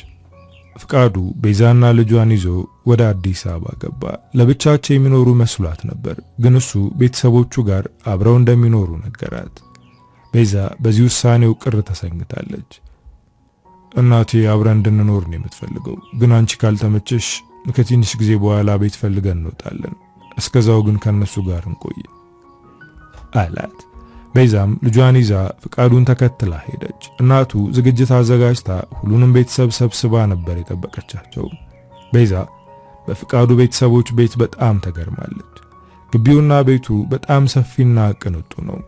ፍቃዱ ቤዛና ልጇን ይዞ ወደ አዲስ አበባ ገባ። ለብቻቸው የሚኖሩ መስሏት ነበር፣ ግን እሱ ቤተሰቦቹ ጋር አብረው እንደሚኖሩ ነገራት። ቤዛ በዚህ ውሳኔው ቅር ተሰኝታለች። እናቴ አብረን እንድንኖር ነው የምትፈልገው፣ ግን አንቺ ካልተመቸሽ ከትንሽ ጊዜ በኋላ ቤት ፈልገን እንወጣለን፣ እስከዛው ግን ከነሱ ጋር እንቆይ አላት። ቤዛም ልጇን ይዛ ፍቃዱን ተከትላ ሄደች። እናቱ ዝግጅት አዘጋጅታ ሁሉንም ቤተሰብ ሰብስባ ነበር የጠበቀቻቸው። ቤዛ በፍቃዱ ቤተሰቦች ቤት በጣም ተገርማለች። ግቢውና ቤቱ በጣም ሰፊና ቅንጡ ነው።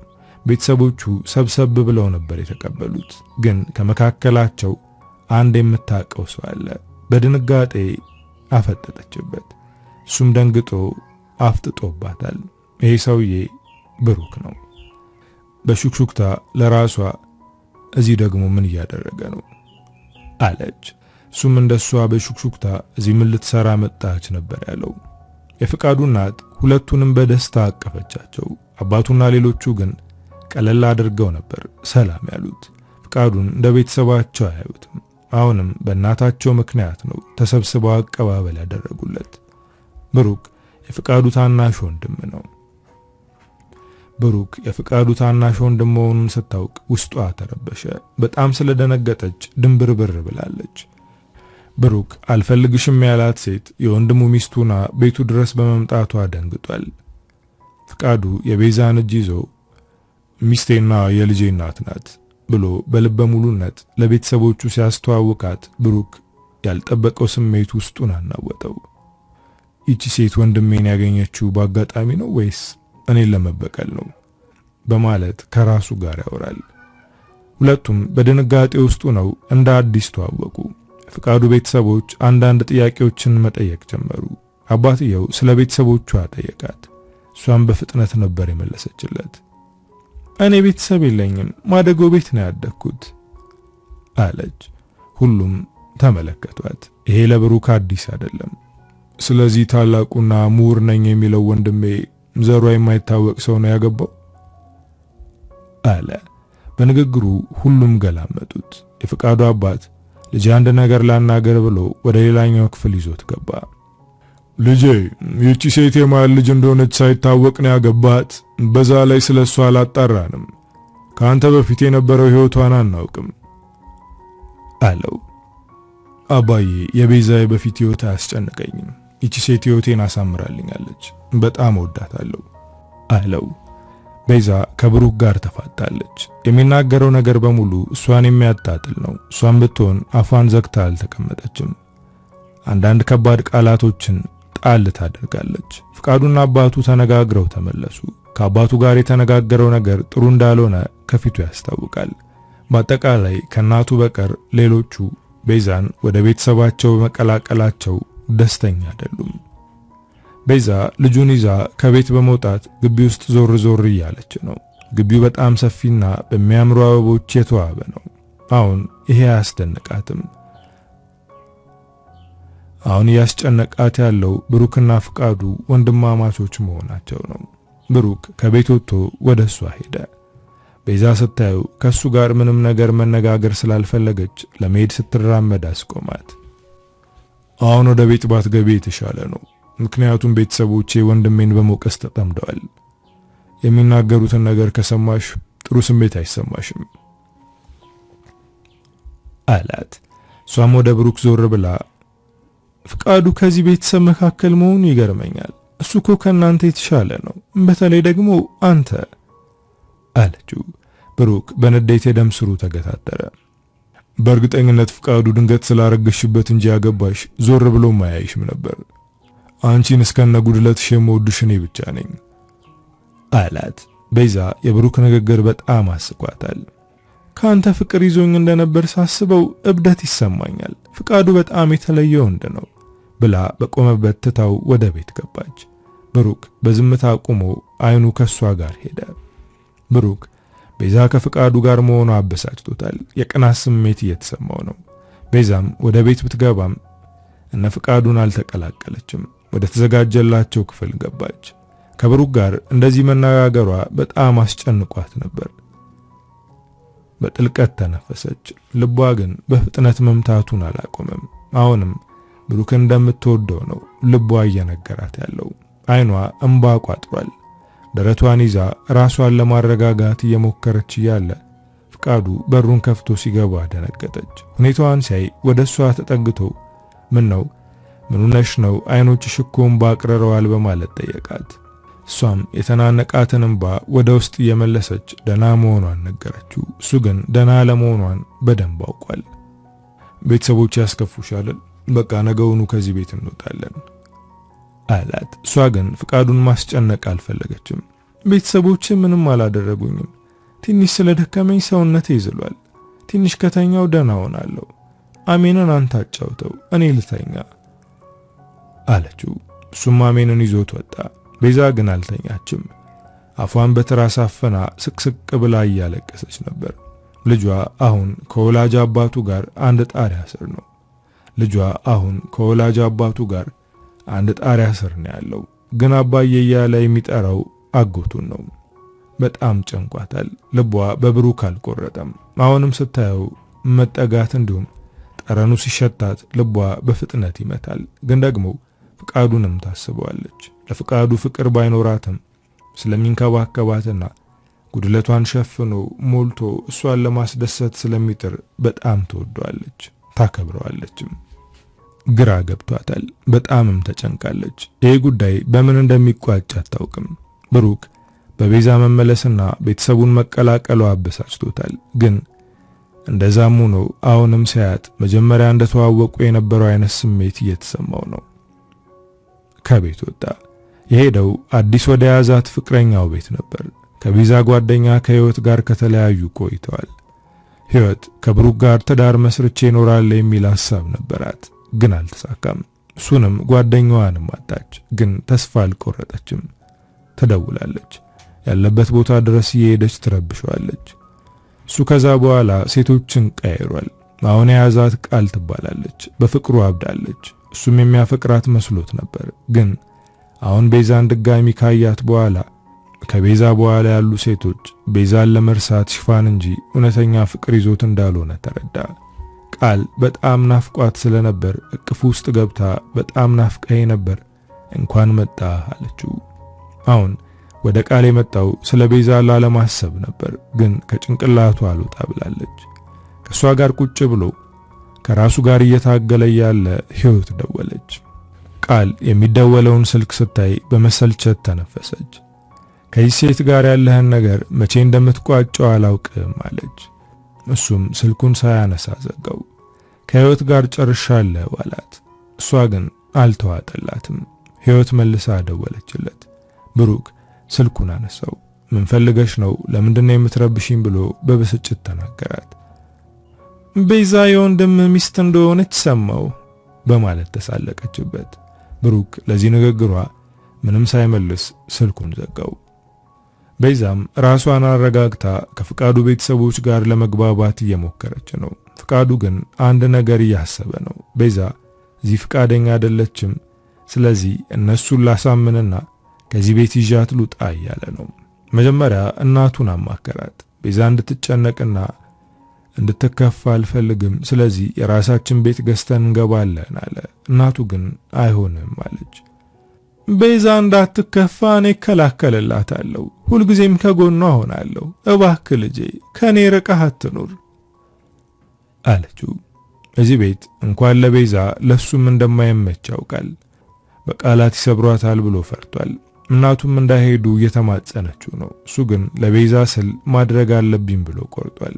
ቤተሰቦቹ ሰብሰብ ብለው ነበር የተቀበሉት። ግን ከመካከላቸው አንድ የምታውቀው ሰው አለ። በድንጋጤ አፈጠጠችበት። እሱም ደንግጦ አፍጥጦባታል። ይሄ ሰውዬ ብሩክ ነው። በሹክሹክታ ለራሷ እዚህ ደግሞ ምን እያደረገ ነው አለች። እሱም እንደሷ በሹክሹክታ እዚህ ምን ልትሰራ መጣች ነበር ያለው። የፍቃዱ እናት ሁለቱንም በደስታ አቀፈቻቸው። አባቱና ሌሎቹ ግን ቀለል አድርገው ነበር ሰላም ያሉት። ፍቃዱን እንደ ቤተሰባቸው አያዩትም። አሁንም በእናታቸው ምክንያት ነው ተሰብስበው አቀባበል ያደረጉለት። ብሩክ የፍቃዱ ታናሽ ወንድም ነው። ብሩክ የፍቃዱ ታናሽ ወንድም መሆኑን ስታውቅ ውስጧ ተረበሸ። በጣም ስለደነገጠች ድንብርብር ብላለች። ብሩክ አልፈልግሽም ያላት ሴት የወንድሙ ሚስቱና ቤቱ ድረስ በመምጣቷ ደንግጧል። ፍቃዱ የቤዛን እጅ ይዞ ሚስቴና የልጄ እናት ናት ብሎ በልበ ሙሉነት ለቤተሰቦቹ ሲያስተዋውቃት ብሩክ ያልጠበቀው ስሜት ውስጡን አናወጠው። ይቺ ሴት ወንድሜን ያገኘችው በአጋጣሚ ነው ወይስ እኔን ለመበቀል ነው በማለት ከራሱ ጋር ያወራል። ሁለቱም በድንጋጤ ውስጥ ነው እንደ አዲስ ተዋወቁ። ፍቃዱ ቤተሰቦች አንዳንድ ጥያቄዎችን መጠየቅ ጀመሩ። አባትየው ስለ ቤተሰቦቿ ጠየቃት። እሷም በፍጥነት ነበር የመለሰችለት። እኔ ቤተሰብ የለኝም፣ ማደጎ ቤት ነው ያደግኩት አለች። ሁሉም ተመለከቷት። ይሄ ለብሩክ አዲስ አይደለም። ስለዚህ ታላቁና ምሁር ነኝ የሚለው ወንድሜ ዘሯ የማይታወቅ ሰው ነው ያገባው አለ። በንግግሩ ሁሉም ገላመጡት። የፍቃዱ አባት ልጅ አንድ ነገር ላናገር ብሎ ወደ ሌላኛው ክፍል ይዞት ገባ። ልጄ ይህቺ ሴት የማን ልጅ እንደሆነች ሳይታወቅ ነው ያገባት። በዛ ላይ ስለሷ አላጣራንም። ካንተ በፊት የነበረው ህይወቷን አናውቅም አለው። አባዬ የቤዛ በፊት ህይወት አያስጨንቀኝም። ይህቺ ሴት ህይወቴን አሳምራልኛለች። በጣም ወዳታለሁ አለው። ቤዛ ከብሩክ ጋር ተፋጣለች። የሚናገረው ነገር በሙሉ እሷን የሚያጣጥል ነው። እሷን ብትሆን አፏን ዘግታ አልተቀመጠችም። አንዳንድ ከባድ ቃላቶችን ጣል ታደርጋለች። ፍቃዱና አባቱ ተነጋግረው ተመለሱ። ከአባቱ ጋር የተነጋገረው ነገር ጥሩ እንዳልሆነ ከፊቱ ያስታውቃል። በአጠቃላይ ከናቱ በቀር ሌሎቹ ቤዛን ወደ ቤተሰባቸው በመቀላቀላቸው ደስተኛ አይደሉም። ቤዛ ልጁን ይዛ ከቤት በመውጣት ግቢ ውስጥ ዞር ዞር እያለች ነው። ግቢው በጣም ሰፊና በሚያምሩ አበቦች የተዋበ ነው። አሁን ይሄ አያስደንቃትም። አሁን ያስጨነቃት ያለው ብሩክና ፍቃዱ ወንድማማቾች መሆናቸው ነው። ብሩክ ከቤት ወጥቶ ወደሷ ሄደ። ቤዛ ስታየው ከሱ ጋር ምንም ነገር መነጋገር ስላልፈለገች ለመሄድ ስትራመድ አስቆማት። አሁን ወደ ቤት ባትገቢ የተሻለ ነው። ምክንያቱም ቤተሰቦቼ ወንድሜን በመውቀስ ተጠምደዋል። የሚናገሩትን ነገር ከሰማሽ ጥሩ ስሜት አይሰማሽም አላት። እሷም ወደ ብሩክ ዞር ብላ ፍቃዱ ከዚህ ቤተሰብ መካከል መሆኑ ይገርመኛል። እሱ እኮ ከናንተ የተሻለ ነው፣ በተለይ ደግሞ አንተ አለችው። ብሩክ በንዴት የደም ስሩ ተገታተረ። በእርግጠኝነት ፍቃዱ ድንገት ስላረገሽበት እንጂ ያገባሽ ዞር ብሎ ማያይሽም ነበር። አንቺን እስከነ ጉድለትሽ የምወድሽ እኔ ብቻ ነኝ አላት። ቤዛ የብሩክ ንግግር በጣም አስቋታል። ካንተ ፍቅር ይዞኝ እንደነበር ሳስበው እብደት ይሰማኛል። ፍቃዱ በጣም የተለየ ወንድ ነው ብላ በቆመበት ትታው ወደ ቤት ገባች። ብሩክ በዝምታ ቆሞ አይኑ ከሷ ጋር ሄደ። ብሩክ ቤዛ ከፍቃዱ ጋር መሆኗ አበሳጭቶታል። የቅናት ስሜት እየተሰማው ነው። ቤዛም ወደ ቤት ብትገባም እነ ፍቃዱን አልተቀላቀለችም። ወደ ተዘጋጀላቸው ክፍል ገባች። ከብሩክ ጋር እንደዚህ መነጋገሯ በጣም አስጨንቋት ነበር። በጥልቀት ተነፈሰች። ልቧ ግን በፍጥነት መምታቱን አላቆመም። አሁንም ብሩክ እንደምትወደው ነው ልቧ እየነገራት ያለው። አይኗ እንባ ቋጥሯል። ደረቷን ይዛ ራሷን ለማረጋጋት እየሞከረች እያለ ፍቃዱ በሩን ከፍቶ ሲገባ ደነገጠች። ሁኔታዋን ሲያይ ወደሷ ተጠግቶ ምን ሆነሽ ነው? አይኖችሽ እኮ እንባ አቅርረዋል በማለት ጠየቃት። እሷም የተናነቃትን እንባ ወደ ውስጥ እየመለሰች ደና መሆኗን ነገረችው። እሱ ግን ደና ለመሆኗን በደንብ አውቋል። ቤተሰቦች ያስከፉሻል፣ በቃ ነገውኑ ከዚህ ቤት እንወጣለን አላት። እሷ ግን ፍቃዱን ማስጨነቅ አልፈለገችም። ቤተሰቦች ምንም አላደረጉኝም። ትንሽ ስለደከመኝ ሰውነቴ ይዝሏል። ትንሽ ከተኛው ደና ሆናለሁ አሜንን አንተ አጫውተው እኔ ልተኛ አለችው። እሱም አሜንን ይዞት ወጣ። ቤዛ ግን አልተኛችም። አፏን በትራስ አፍና ስቅስቅ ብላ እያለቀሰች ነበር። ልጇ አሁን ከወላጅ አባቱ ጋር አንድ ጣሪያ ስር ነው። ልጇ አሁን ከወላጅ አባቱ ጋር አንድ ጣሪያ ስር ነው ያለው። ግን አባዬ እያለ የሚጠራው አጎቱን ነው። በጣም ጨንቋታል። ልቧ በብሩክ አልቆረጠም። አሁንም ስታየው መጠጋት እንዲሁም ጠረኑ ሲሸታት ልቧ በፍጥነት ይመታል። ግን ደግሞ ፍቃዱንም ታስበዋለች። ለፍቃዱ ፍቅር ባይኖራትም ስለሚንከባከባትና ጉድለቷን ሸፍኖ ሞልቶ እሷን ለማስደሰት ስለሚጥር በጣም ትወደዋለች፣ ታከብረዋለችም። ግራ ገብቷታል። በጣምም ተጨንቃለች። ይሄ ጉዳይ በምን እንደሚቋጭ አታውቅም። ብሩክ በቤዛ መመለስና ቤተሰቡን መቀላቀሉ አበሳጭቶታል። ግን እንደዛም ሆኖ አሁንም ሲያያት መጀመሪያ እንደተዋወቁ የነበረው አይነት ስሜት እየተሰማው ነው። ከቤት ወጣ። የሄደው አዲስ ወደ ያዛት ፍቅረኛው ቤት ነበር። ከቤዛ ጓደኛ ከህይወት ጋር ከተለያዩ ቆይተዋል። ህይወት ከብሩክ ጋር ትዳር መስርቼ ይኖራል የሚል ሐሳብ ነበራት፣ ግን አልተሳካም። እሱንም ጓደኛዋንም አጣች፣ ግን ተስፋ አልቆረጠችም። ትደውላለች። ያለበት ቦታ ድረስ እየሄደች ትረብሸዋለች። እሱ ከዛ በኋላ ሴቶችን ቀይሯል። አሁን የያዛት ቃል ትባላለች። በፍቅሩ አብዳለች። እሱም የሚያፈቅራት መስሎት ነበር። ግን አሁን ቤዛን ድጋሚ ካያት በኋላ ከቤዛ በኋላ ያሉ ሴቶች ቤዛን ለመርሳት ሽፋን እንጂ እውነተኛ ፍቅር ይዞት እንዳልሆነ ተረዳ። ቃል በጣም ናፍቋት ስለነበር እቅፉ ውስጥ ገብታ በጣም ናፍቀኝ ነበር እንኳን መጣ አለችው። አሁን ወደ ቃል የመጣው ስለ ቤዛ ላለማሰብ ነበር። ግን ከጭንቅላቱ አልወጣ ብላለች። ከሷ ጋር ቁጭ ብሎ ከራሱ ጋር እየታገለ ያለ ህይወት ደወለች። ቃል የሚደወለውን ስልክ ስታይ በመሰልቸት ተነፈሰች። ከዚህ ሴት ጋር ያለህን ነገር መቼ እንደምትቋጨው አላውቅም አለች። እሱም ስልኩን ሳያነሳ ዘጋው። ከህይወት ጋር ጨርሻለሁ አላት። እሷ ግን አልተዋጠላትም። ህይወት መልሳ ደወለችለት። ብሩክ ስልኩን አነሳው። ምን ፈልገሽ ነው? ለምንድን ነው የምትረብሽኝ? ብሎ በብስጭት ተናገራት። ቤዛ የወንድም ሚስት እንደሆነች ሰማው በማለት ተሳለቀችበት። ብሩክ ለዚህ ንግግሯ ምንም ሳይመልስ ስልኩን ዘጋው። ቤዛም ራሷን አረጋግታ ከፍቃዱ ቤተሰቦች ጋር ለመግባባት እየሞከረች ነው። ፍቃዱ ግን አንድ ነገር እያሰበ ነው። ቤዛ እዚህ ፍቃደኛ አይደለችም። ስለዚህ እነሱን ላሳምንና ከዚህ ቤት ይዣት ልውጣ እያለ ነው። መጀመሪያ እናቱን አማከራት። ቤዛ እንድትጨነቅና እንድትከፋ አልፈልግም፣ ስለዚህ የራሳችን ቤት ገዝተን እንገባለን አለ። እናቱ ግን አይሆንም አለች። ቤዛ እንዳትከፋ እኔ እከላከልላታለሁ፣ ሁልጊዜም ከጎኗ ሆናለሁ። እባክህ ልጄ ከኔ ርቀህ አትኑር አለችው። እዚህ ቤት እንኳን ለቤዛ ለሱም እንደማይመች ያውቃል። በቃላት ይሰብሯታል ብሎ ፈርቷል። እናቱም እንዳይሄዱ እየተማጸነችው ነው። እሱ ግን ለቤዛ ስል ማድረግ አለብኝ ብሎ ቆርጧል።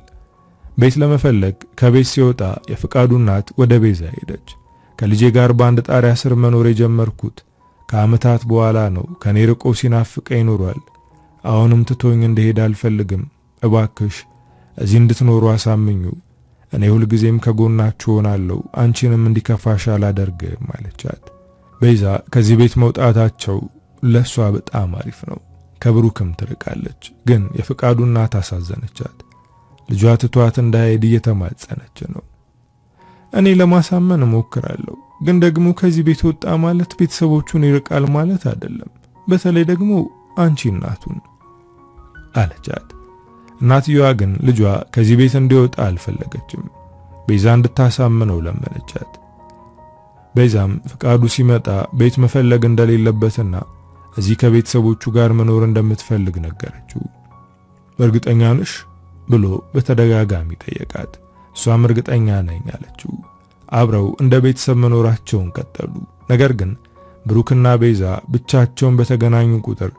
ቤት ለመፈለግ ከቤት ሲወጣ የፍቃዱ እናት ወደ ቤዛ ሄደች። ከልጄ ጋር በአንድ ጣሪያ ስር መኖር የጀመርኩት ከዓመታት በኋላ ነው። ከኔ ርቆ ሲናፍቀኝ ኖሯል። አሁንም ትቶኝ እንደሄድ አልፈልግም። እባክሽ እዚህ እንድትኖሩ አሳምኙ። እኔ ሁልጊዜም ከጎናችሁ ሆናለሁ። አንቺንም እንዲከፋሽ አላደርግም አለቻት። ቤዛ ከዚህ ቤት መውጣታቸው ለሷ በጣም አሪፍ ነው። ከብሩክም ትርቃለች። ግን የፍቃዱ እናት አሳዘነቻት። ልጇ ትቷት እንዳይሄድ እየተማጸነች ነው። እኔ ለማሳመን እሞክራለሁ፣ ግን ደግሞ ከዚህ ቤት ወጣ ማለት ቤተሰቦቹን ይርቃል ማለት አይደለም። በተለይ ደግሞ አንቺ እናቱን አለቻት። እናትየዋ ግን ልጇ ከዚህ ቤት እንዲወጣ አልፈለገችም። ቤዛ እንድታሳምነው ለመነቻት። ቤዛም ፍቃዱ ሲመጣ ቤት መፈለግ እንደሌለበትና እዚህ ከቤተሰቦቹ ጋር መኖር እንደምትፈልግ ነገረችው። እርግጠኛ ነሽ ብሎ በተደጋጋሚ ጠየቃት። እሷም እርግጠኛ ነኝ አለችው። አብረው እንደ ቤተሰብ መኖራቸውን ቀጠሉ። ነገር ግን ብሩክና ቤዛ ብቻቸውን በተገናኙ ቁጥር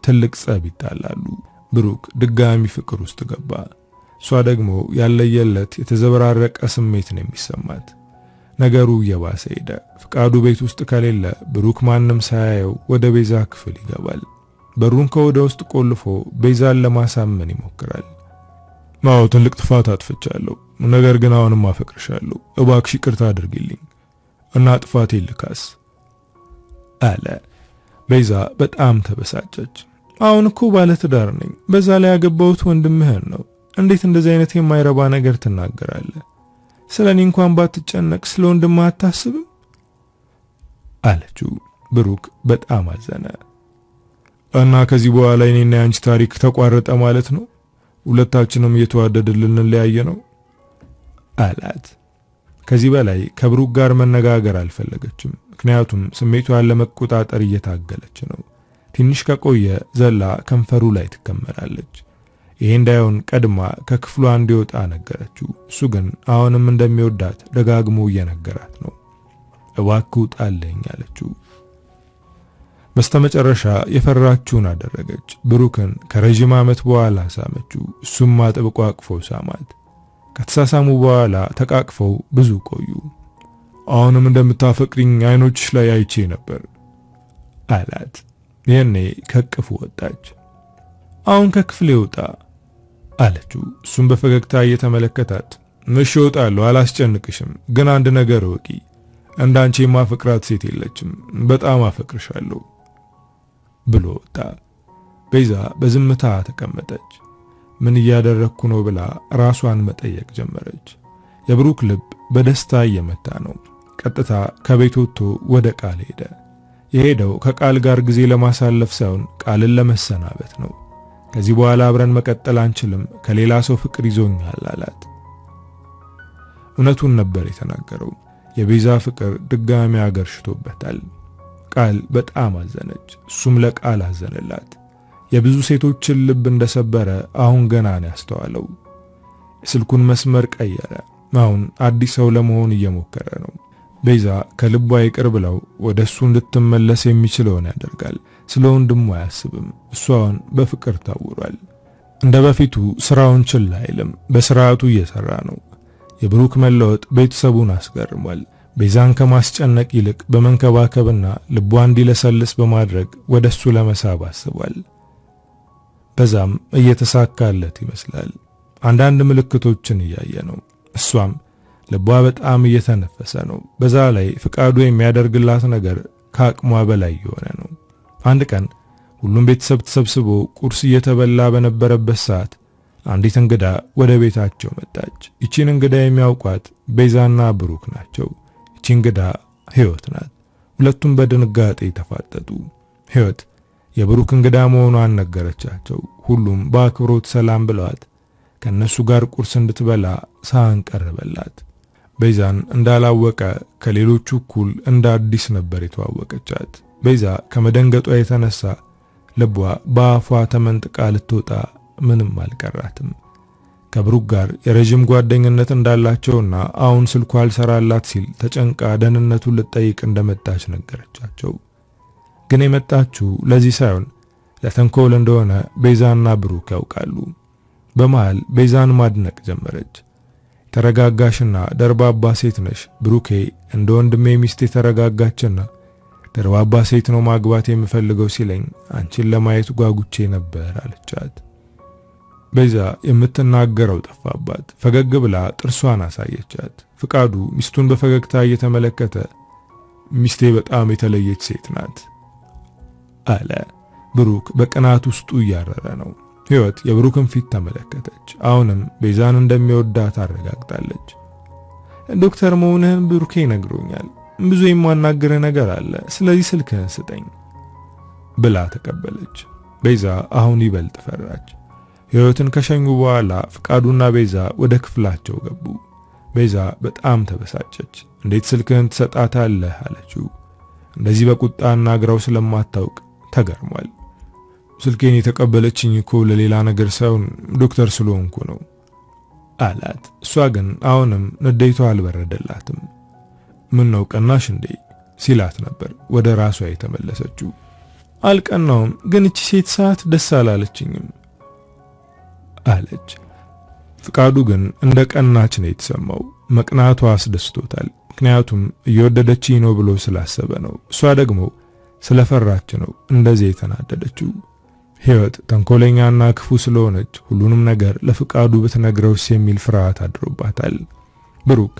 ትልቅ ጸብ ይጣላሉ። ብሩክ ድጋሚ ፍቅር ውስጥ ገባ። እሷ ደግሞ ያለየለት የተዘበራረቀ ስሜት ነው የሚሰማት። ነገሩ እየባሰ ሄደ። ፍቃዱ ቤት ውስጥ ከሌለ ብሩክ ማንም ሳያየው ወደ ቤዛ ክፍል ይገባል። በሩን ከወደ ውስጥ ቆልፎ ቤዛን ለማሳመን ይሞክራል። ትልቅ ጥፋት አጥፍቻለሁ፣ ነገር ግን አሁንም አፈቅርሻለሁ። እባክሽ ይቅርታ አድርጊልኝ እና ጥፋቴን ልካስ አለ። ቤዛ በጣም ተበሳጨች። አሁን እኮ ባለ ትዳር ነኝ። በዛ ላይ ያገባሁት ወንድምህን ነው። እንዴት እንደዚህ አይነት የማይረባ ነገር ትናገራለህ? ስለኔ እንኳን ባትጨነቅ ስለ ወንድምህ አታስብም? አለችው። ብሩክ በጣም አዘነ። እና ከዚህ በኋላ እኔና ያንቺ ታሪክ ተቋረጠ ማለት ነው? ሁለታችንም እየተዋደድን ልንለያየ ነው አላት። ከዚህ በላይ ከብሩክ ጋር መነጋገር አልፈለገችም። ምክንያቱም ስሜቷን ለመቆጣጠር እየታገለች ነው። ትንሽ ከቆየ ዘላ ከንፈሩ ላይ ትከመራለች። ይሄ እንዳይሆን ቀድማ ከክፍሏ እንዲወጣ ነገረችው። እሱ ግን አሁንም እንደሚወዳት ደጋግሞ እየነገራት ነው። እባክህ ውጣልኝ አለችው። በስተመጨረሻ የፈራችውን አደረገች። ብሩክን ከረጅም ዓመት በኋላ ሳመችው። እሱም አጥብቆ አቅፎ ሳማት። ከተሳሳሙ በኋላ ተቃቅፈው ብዙ ቆዩ። አሁንም እንደምታፈቅሪኝ አይኖችሽ ላይ አይቼ ነበር አላት። የኔ ከቅፉ ወጣች። አሁን ከክፍሌ ውጣ አለችው። እሱም በፈገግታ እየተመለከታት እሺ እወጣለሁ፣ አላስጨንቅሽም። ግን አንድ ነገር ወቂ፣ እንዳንቺ የማፈቅራት ሴት የለችም። በጣም አፈቅርሻለሁ ብሎ ወጣ። ቤዛ በዝምታ ተቀመጠች። ምን እያደረኩ ነው ብላ ራሷን መጠየቅ ጀመረች። የብሩክ ልብ በደስታ እየመታ ነው። ቀጥታ ከቤት ወጥቶ ወደ ቃል ሄደ። የሄደው ከቃል ጋር ጊዜ ለማሳለፍ ሳይሆን ቃልን ለመሰናበት ነው። ከዚህ በኋላ አብረን መቀጠል አንችልም፣ ከሌላ ሰው ፍቅር ይዞኛል አላት። እውነቱን ነበር የተናገረው። የቤዛ ፍቅር ድጋሚ አገርሽቶበታል። ቃል በጣም አዘነች። እሱም ለቃል አዘነላት። የብዙ ሴቶችን ልብ እንደሰበረ አሁን ገና ነው ያስተዋለው። የስልኩን መስመር ቀየረ። አሁን አዲስ ሰው ለመሆን እየሞከረ ነው። ቤዛ ከልቧ ይቅር ብለው ወደሱ እንድትመለስ የሚችለውን ያደርጋል። ስለ ወንድሙ አያስብም። እሷን በፍቅር ታውሯል። እንደ በፊቱ ስራውን ችላ አይልም። በስርዓቱ እየሰራ ነው። የብሩክ መለወጥ ቤተሰቡን አስገርሟል። ቤዛን ከማስጨነቅ ይልቅ በመንከባከብና ልቧ እንዲለሰልስ በማድረግ ወደሱ ለመሳብ አስቧል። በዛም እየተሳካለት ይመስላል። አንዳንድ ምልክቶችን እያየ ነው። እሷም ልቧ በጣም እየተነፈሰ ነው። በዛ ላይ ፍቃዱ የሚያደርግላት ነገር ከአቅሟ በላይ የሆነ ነው። አንድ ቀን ሁሉም ቤተሰብ ተሰብስቦ ቁርስ እየተበላ በነበረበት ሰዓት አንዲት እንግዳ ወደ ቤታቸው መጣች። ይቺን እንግዳ የሚያውቋት ቤዛና ብሩክ ናቸው። ይቺ እንግዳ ህይወት ናት። ሁለቱም በድንጋጤ ተፋጠጡ። ህይወት የብሩክ እንግዳ መሆኗን ነገረቻቸው። ሁሉም በአክብሮት ሰላም ብለዋት ከነሱ ጋር ቁርስ እንድትበላ ሳህን ቀረበላት። ቤዛን እንዳላወቀ ከሌሎቹ እኩል እንደ አዲስ ነበር የተዋወቀቻት። ቤዛ ከመደንገጧ የተነሳ ልቧ በአፏ ተመንጥቃ ልትወጣ ምንም አልቀራትም። ከብሩክ ጋር የረጅም ጓደኝነት እንዳላቸውና አሁን ስልኳ አልሰራላት ሲል ተጨንቃ ደህንነቱን ልትጠይቅ እንደመጣች ነገረቻቸው። ግን የመጣችው ለዚህ ሳይሆን ለተንኮል እንደሆነ ቤዛና ብሩክ ያውቃሉ። በመሃል ቤዛን ማድነቅ ጀመረች። ተረጋጋሽና ደርባባ ሴት ነሽ። ብሩኬ እንደ ወንድሜ ሚስት የተረጋጋችና ደርባባ ሴት ነው ማግባት የምፈልገው ሲለኝ አንቺን ለማየት ጓጉቼ ነበር አለቻት። ቤዛ የምትናገረው ጠፋባት። ፈገግ ብላ ጥርሷን አሳየቻት። ፍቃዱ ሚስቱን በፈገግታ እየተመለከተ ሚስቴ በጣም የተለየች ሴት ናት አለ። ብሩክ በቅናት ውስጡ እያረረ ነው። ህይወት የብሩክን ፊት ተመለከተች። አሁንም ቤዛን እንደሚወዳት አረጋግጣለች። ዶክተር መሆንህን ብሩኬ ነግሮኛል። ብዙ የማናገርህ ነገር አለ። ስለዚህ ስልክህን ስጠኝ ብላ ተቀበለች። ቤዛ አሁን ይበልጥ ፈራች። ህይወትን ከሸኙ በኋላ ፍቃዱና ቤዛ ወደ ክፍላቸው ገቡ። ቤዛ በጣም ተበሳጨች። እንዴት ስልክህን ትሰጣታለህ አለችው። እንደዚህ በቁጣ አናግራው ስለማታውቅ ተገርሟል። ስልኬን የተቀበለችኝ እኮ ለሌላ ነገር ሳይሆን ዶክተር ስለሆንኩ ነው አላት። እሷ ግን አሁንም ንዴቷ አልበረደላትም። ምን ነው ቀናሽ እንዴ ሲላት ነበር ወደ ራሷ የተመለሰችው። አልቀናውም፣ ግን እቺ ሴት ሰዓት ደስ አላለችኝም አለች። ፍቃዱ ግን እንደ ቀናች ነው የተሰማው። መቅናቷ አስደስቶታል። ምክንያቱም እየወደደችኝ ነው ብሎ ስላሰበ ነው። እሷ ደግሞ ስለፈራች ነው እንደዚህ የተናደደችው። ሕይወት ተንኮለኛና ክፉ ስለሆነች ሁሉንም ነገር ለፍቃዱ ብትነግረውስ የሚል ፍርሃት አድሮባታል። ብሩክ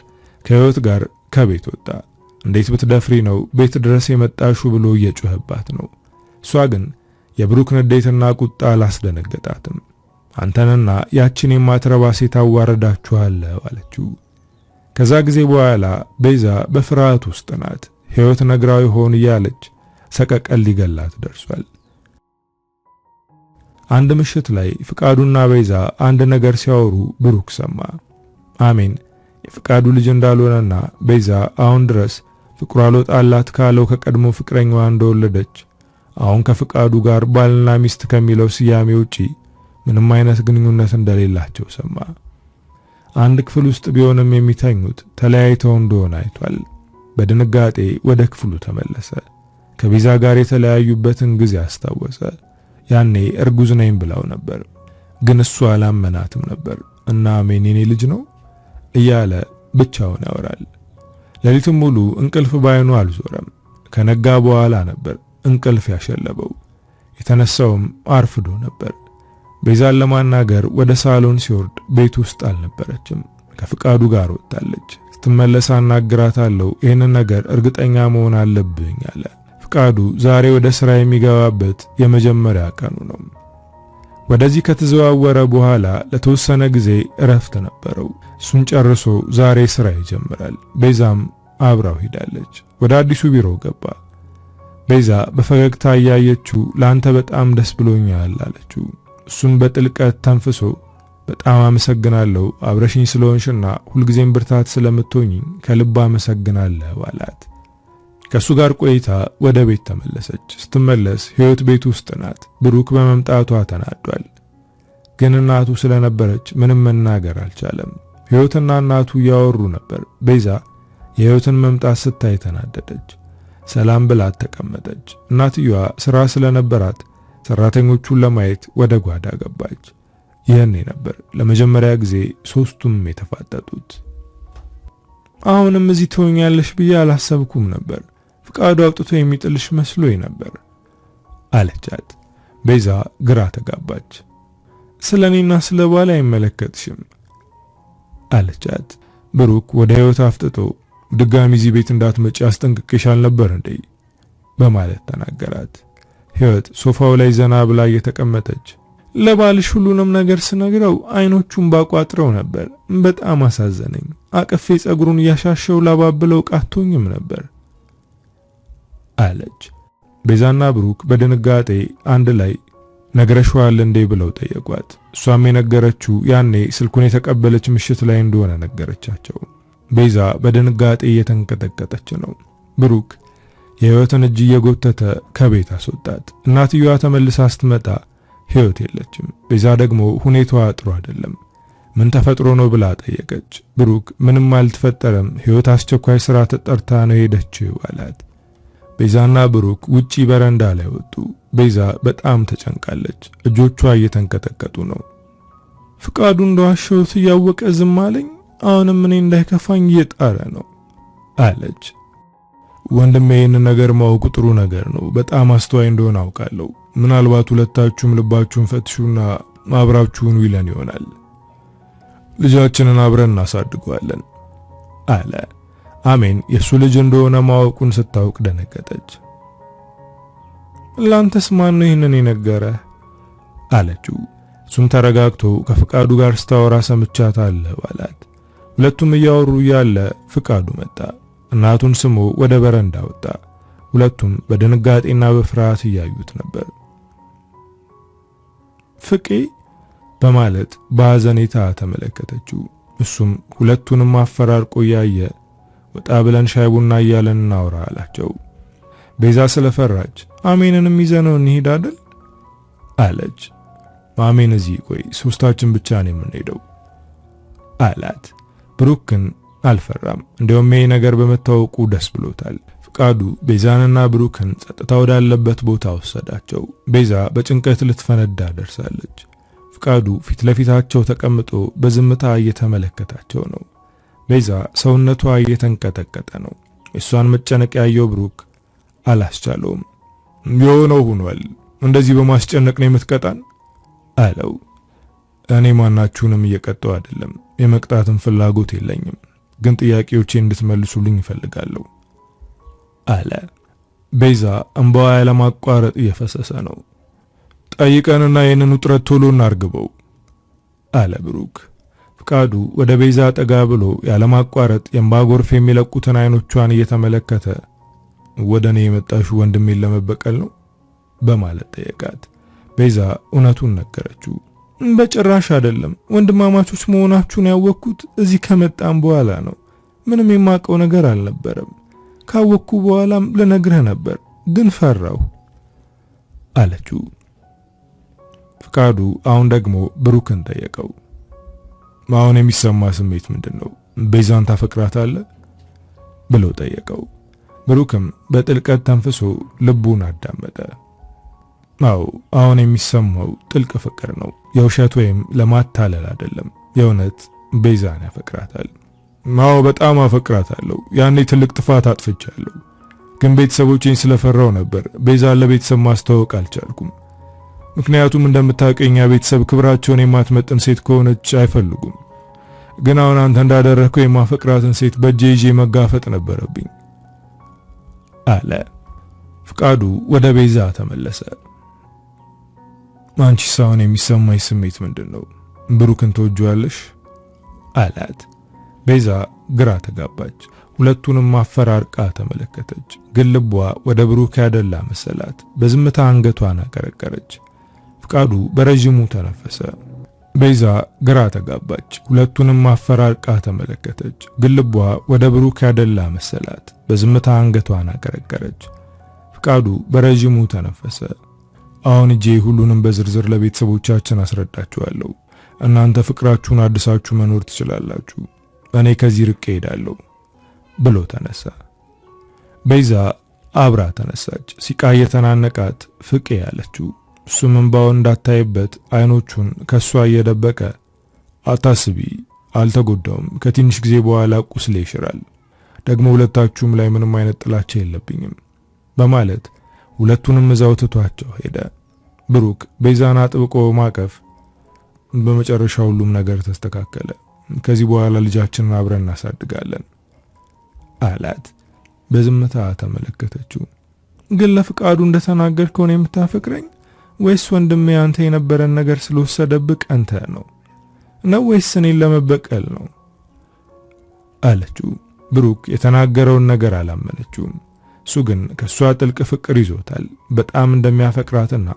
ከሕይወት ጋር ከቤት ወጣ። እንዴት ብትደፍሪ ነው ቤት ድረስ የመጣሹ ብሎ እየጮህባት ነው። እሷ ግን የብሩክ ንዴትና ቁጣ አላስደነገጣትም። አንተንና ያችን የማትረባ ሴት አዋረዳችኋለሁ አለችው። ከዛ ጊዜ በኋላ ቤዛ በፍርሃት ውስጥ ናት። ሕይወት ነግራው ይሆን እያለች ሰቀቀን ሊገላት ደርሷል። አንድ ምሽት ላይ ፍቃዱና ቤዛ አንድ ነገር ሲያወሩ ብሩክ ሰማ። አሜን የፍቃዱ ልጅ እንዳልሆነና ቤዛ አሁን ድረስ ፍቅሩ አልወጣላት ካለው ከቀድሞ ፍቅረኛዋ እንደወለደች አሁን ከፍቃዱ ጋር ባልና ሚስት ከሚለው ስያሜ ውጪ ምንም አይነት ግንኙነት እንደሌላቸው ሰማ። አንድ ክፍል ውስጥ ቢሆንም የሚተኙት ተለያይተው እንደሆነ አይቷል። በድንጋጤ ወደ ክፍሉ ተመለሰ። ከቤዛ ጋር የተለያዩበትን ጊዜ አስታወሰ። ያኔ እርጉዝ ነኝ ብላው ነበር፣ ግን እሱ አላመናትም ነበር እና አሜን የኔ ልጅ ነው እያለ ብቻውን ያወራል። ሌሊቱን ሙሉ እንቅልፍ ባይኑ አልዞረም። ከነጋ በኋላ ነበር እንቅልፍ ያሸለበው። የተነሳውም አርፍዶ ነበር። ቤዛን ለማናገር ወደ ሳሎን ሲወርድ ቤት ውስጥ አልነበረችም። ከፍቃዱ ጋር ወጣለች። ስትመለስ አናግራታለሁ፣ ይህንን ነገር እርግጠኛ መሆን አለብኝ አለ። ፍቃዱ ዛሬ ወደ ስራ የሚገባበት የመጀመሪያ ቀኑ ነው። ወደዚህ ከተዘዋወረ በኋላ ለተወሰነ ጊዜ እረፍት ነበረው። እሱን ጨርሶ ዛሬ ስራ ይጀምራል። ቤዛም አብራው ሄዳለች። ወደ አዲሱ ቢሮ ገባ። ቤዛ በፈገግታ እያየችው ለአንተ በጣም ደስ ብሎኛል አለችው። እሱን በጥልቀት ተንፍሶ በጣም አመሰግናለሁ አብረሽኝ ስለሆንሽና ሁልጊዜም ብርታት ስለምትሆኚ ከልብ አመሰግናለሁ አላት። ከሱ ጋር ቆይታ ወደ ቤት ተመለሰች። ስትመለስ ሕይወት ቤት ውስጥ ናት። ብሩክ በመምጣቷ ተናዷል። ግን እናቱ ስለነበረች ምንም መናገር አልቻለም። ሕይወትና እናቱ እያወሩ ነበር። ቤዛ የሕይወትን መምጣት ስታይ ተናደደች። ሰላም ብላት ተቀመጠች። እናትየዋ ስራ ስለነበራት ሰራተኞቹን ለማየት ወደ ጓዳ ገባች። ይህኔ ነበር ለመጀመሪያ ጊዜ ሶስቱም የተፋጠጡት። አሁንም እዚህ ትሆኛለሽ ብዬ አላሰብኩም ነበር፣ ፍቃዱ አውጥቶ የሚጥልሽ መስሎኝ ነበር አለቻት። ቤዛ ግራ ተጋባች። ስለኔና ስለ ባል አይመለከትሽም አለቻት። ብሩክ ወደ ሕይወት አፍጥጦ ድጋሚ እዚህ ቤት እንዳትመጪ አስጠንቅቄሻል ነበር እንዴ በማለት ተናገራት። ሕይወት ሶፋው ላይ ዘና ብላ እየተቀመጠች ለባልሽ ሁሉንም ነገር ስነግረው አይኖቹን ባቋጥረው ነበር። በጣም አሳዘነኝ። አቅፌ ጸጉሩን እያሻሸው ላባብለው ቃቶኝም ነበር አለች። ቤዛና ብሩክ በድንጋጤ አንድ ላይ ነግረሽዋል እንዴ ብለው ጠየቋት። እሷም የነገረችው ያኔ ስልኩን የተቀበለች ምሽት ላይ እንደሆነ ነገረቻቸው። ቤዛ በድንጋጤ እየተንቀጠቀጠች ነው። ብሩክ የሕይወትን እጅ እየጎተተ ከቤት አስወጣት። እናትየዋ ተመልሳ ስትመጣ ሕይወት የለችም። ቤዛ ደግሞ ሁኔታዋ ጥሩ አይደለም። ምን ተፈጥሮ ነው ብላ ጠየቀች። ብሩክ ምንም አልተፈጠረም፣ ሕይወት አስቸኳይ ስራ ተጠርታ ነው ሄደችው አላት። ቤዛና ብሩክ ውጪ በረንዳ ላይ ወጡ። ቤዛ በጣም ተጨንቃለች። እጆቿ እየተንቀጠቀጡ ነው። ፍቃዱ እንደዋሸሁት እያወቀ ዝም አለኝ። አሁንም እኔ እንዳይከፋኝ እየጣረ ነው አለች። ወንድሜ ይህን ነገር ማወቁ ጥሩ ነገር ነው። በጣም አስተዋይ እንደሆነ አውቃለሁ። ምናልባት ሁለታችሁም ልባችሁን ፈትሹና አብራችሁን ይለን ይሆናል። ልጃችንን አብረን እናሳድገዋለን አለ። አሜን የሱ ልጅ እንደሆነ ማወቁን ስታውቅ ደነገጠች። ላንተስ ማን ነው ይህንን የነገረህ አለችው። እሱም ተረጋግቶ ከፍቃዱ ጋር ስታወራ ሰምቻታለሁ አላት። ሁለቱም እያወሩ ያለ ፍቃዱ መጣ። እናቱን ስሞ ወደ በረንዳ ወጣ። ሁለቱም በድንጋጤና በፍርሃት እያዩት ነበር። ፍቄ በማለት በሐዘኔታ ተመለከተችው። እሱም ሁለቱንም አፈራርቆ ያየ ወጣ ብለን ሻይ ቡና እያለን እናውራ አላቸው። ቤዛ ስለፈራች አሜንንም ይዘነው እንሂድ አይደል አለች። አሜን እዚህ ቆይ፣ ሶስታችን ብቻ ነው የምንሄደው አላት። ብሩክ ግን አልፈራም። እንደውም ይሄ ነገር በመታወቁ ደስ ብሎታል። ፍቃዱ ቤዛንና ብሩክን ጸጥታ ወዳለበት ቦታ ወሰዳቸው። ቤዛ በጭንቀት ልትፈነዳ ደርሳለች። ፍቃዱ ፊት ለፊታቸው ተቀምጦ በዝምታ እየተመለከታቸው ነው። ቤዛ ሰውነቷ እየተንቀጠቀጠ ነው። እሷን መጨነቅ ያየው ብሩክ አላስቻለውም። የሆነው ሆኗል እንደዚህ በማስጨነቅ ነው የምትቀጣን አለው። እኔ ማናችሁንም እየቀጣው አይደለም፣ የመቅጣትን ፍላጎት የለኝም፣ ግን ጥያቄዎቼን እንድትመልሱልኝ እፈልጋለሁ አለ። ቤዛ እንባዋ ያለማቋረጥ እየፈሰሰ ነው። ጠይቀንና ይህንን ውጥረት ቶሎ እናርግበው አለ ብሩክ። ፍቃዱ ወደ ቤዛ ጠጋ ብሎ ያለማቋረጥ የእንባ ጎርፍ የሚለቁትን አይኖቿን እየተመለከተ ወደኔ የመጣሽ ወንድሜን ለመበቀል ነው በማለት ጠየቃት። ቤዛ እውነቱን ነገረችው። በጭራሽ አይደለም፣ ወንድማማቾች መሆናችሁን ያወቅኩት እዚህ ከመጣን በኋላ ነው። ምንም የማውቀው ነገር አልነበረም። ካወቅኩ በኋላም ልነግርህ ነበር፣ ግን ፈራሁ አለችው። ፍቃዱ አሁን ደግሞ ብሩክን ጠየቀው። አሁን የሚሰማ ስሜት ምንድነው? ቤዛን ታፈቅራታለህ ብሎ ጠየቀው። ብሩክም በጥልቀት ተንፍሶ ልቡን አዳመጠ። አዎ አሁን የሚሰማው ጥልቅ ፍቅር ነው። የውሸት ወይም ለማታለል አይደለም። የእውነት ቤዛን ያፈቅራታል። አዎ በጣም አፈቅራታለሁ። ያኔ ትልቅ ጥፋት አጥፍቻለሁ፣ ግን ቤተሰቦቼን ስለፈራው ነበር ቤዛን ለቤተሰብ ማስተዋወቅ አልቻልኩም። ምክንያቱም እንደምታውቀኝ ቤተሰብ ክብራቸውን የማትመጥን ሴት ከሆነች አይፈልጉም። ግን አሁን አንተ እንዳደረከው የማፈቅራትን ሴት በእጄ ይዤ መጋፈጥ ነበረብኝ አለ። ፍቃዱ ወደ ቤዛ ተመለሰ። አንቺ ሳውን የሚሰማኝ ስሜት ምንድነው? ብሩክን ትወጂዋለሽ አላት። ቤዛ ግራ ተጋባች። ሁለቱንም ማፈራርቃ ተመለከተች። ግን ልቧ ወደ ብሩክ ያደላ መሰላት። በዝምታ አንገቷን አቀረቀረች። ፍቃዱ በረጅሙ ተነፈሰ። ቤዛ ግራ ተጋባች። ሁለቱንም ማፈራርቃ ተመለከተች። ግን ልቧ ወደ ብሩክ ያደላ መሰላት። በዝምታ አንገቷን አቀረቀረች። ፍቃዱ በረጅሙ ተነፈሰ። አሁን እጄ ሁሉንም በዝርዝር ለቤተሰቦቻችን አስረዳችኋለሁ። እናንተ ፍቅራችሁን አድሳችሁ መኖር ትችላላችሁ። እኔ ከዚህ ርቄ ሄዳለሁ ብሎ ተነሳ። ቤዛ አብራ ተነሳች። ሲቃ የተናነቃት ፍቄ ያለችው። እሱም እንባውን እንዳታይበት አይኖቹን ከሷ እየደበቀ አታስቢ፣ አልተጎዳውም፣ ከትንሽ ጊዜ በኋላ ቁስሌ ይሽራል፣ ደግሞ ሁለታችሁም ላይ ምንም አይነት ጥላቻ የለብኝም በማለት ሁለቱንም እዛው ትቷቸው ሄደ። ብሩክ ቤዛን አጥብቆ ማቀፍ። በመጨረሻ ሁሉም ነገር ተስተካከለ። ከዚህ በኋላ ልጃችንን አብረን እናሳድጋለን አላት። በዝምታ ተመለከተችው። ግን ለፍቃዱ እንደተናገርከው ነው የምታፈቅረኝ ወይስ ወንድሜ አንተ የነበረን ነገር ስለወሰደብህ አንተ ነው ወይስ እኔን ለመበቀል ነው አለችው። ብሩክ የተናገረውን ነገር አላመነችውም። እሱ ግን ከሷ ጥልቅ ፍቅር ይዞታል። በጣም እንደሚያፈቅራትና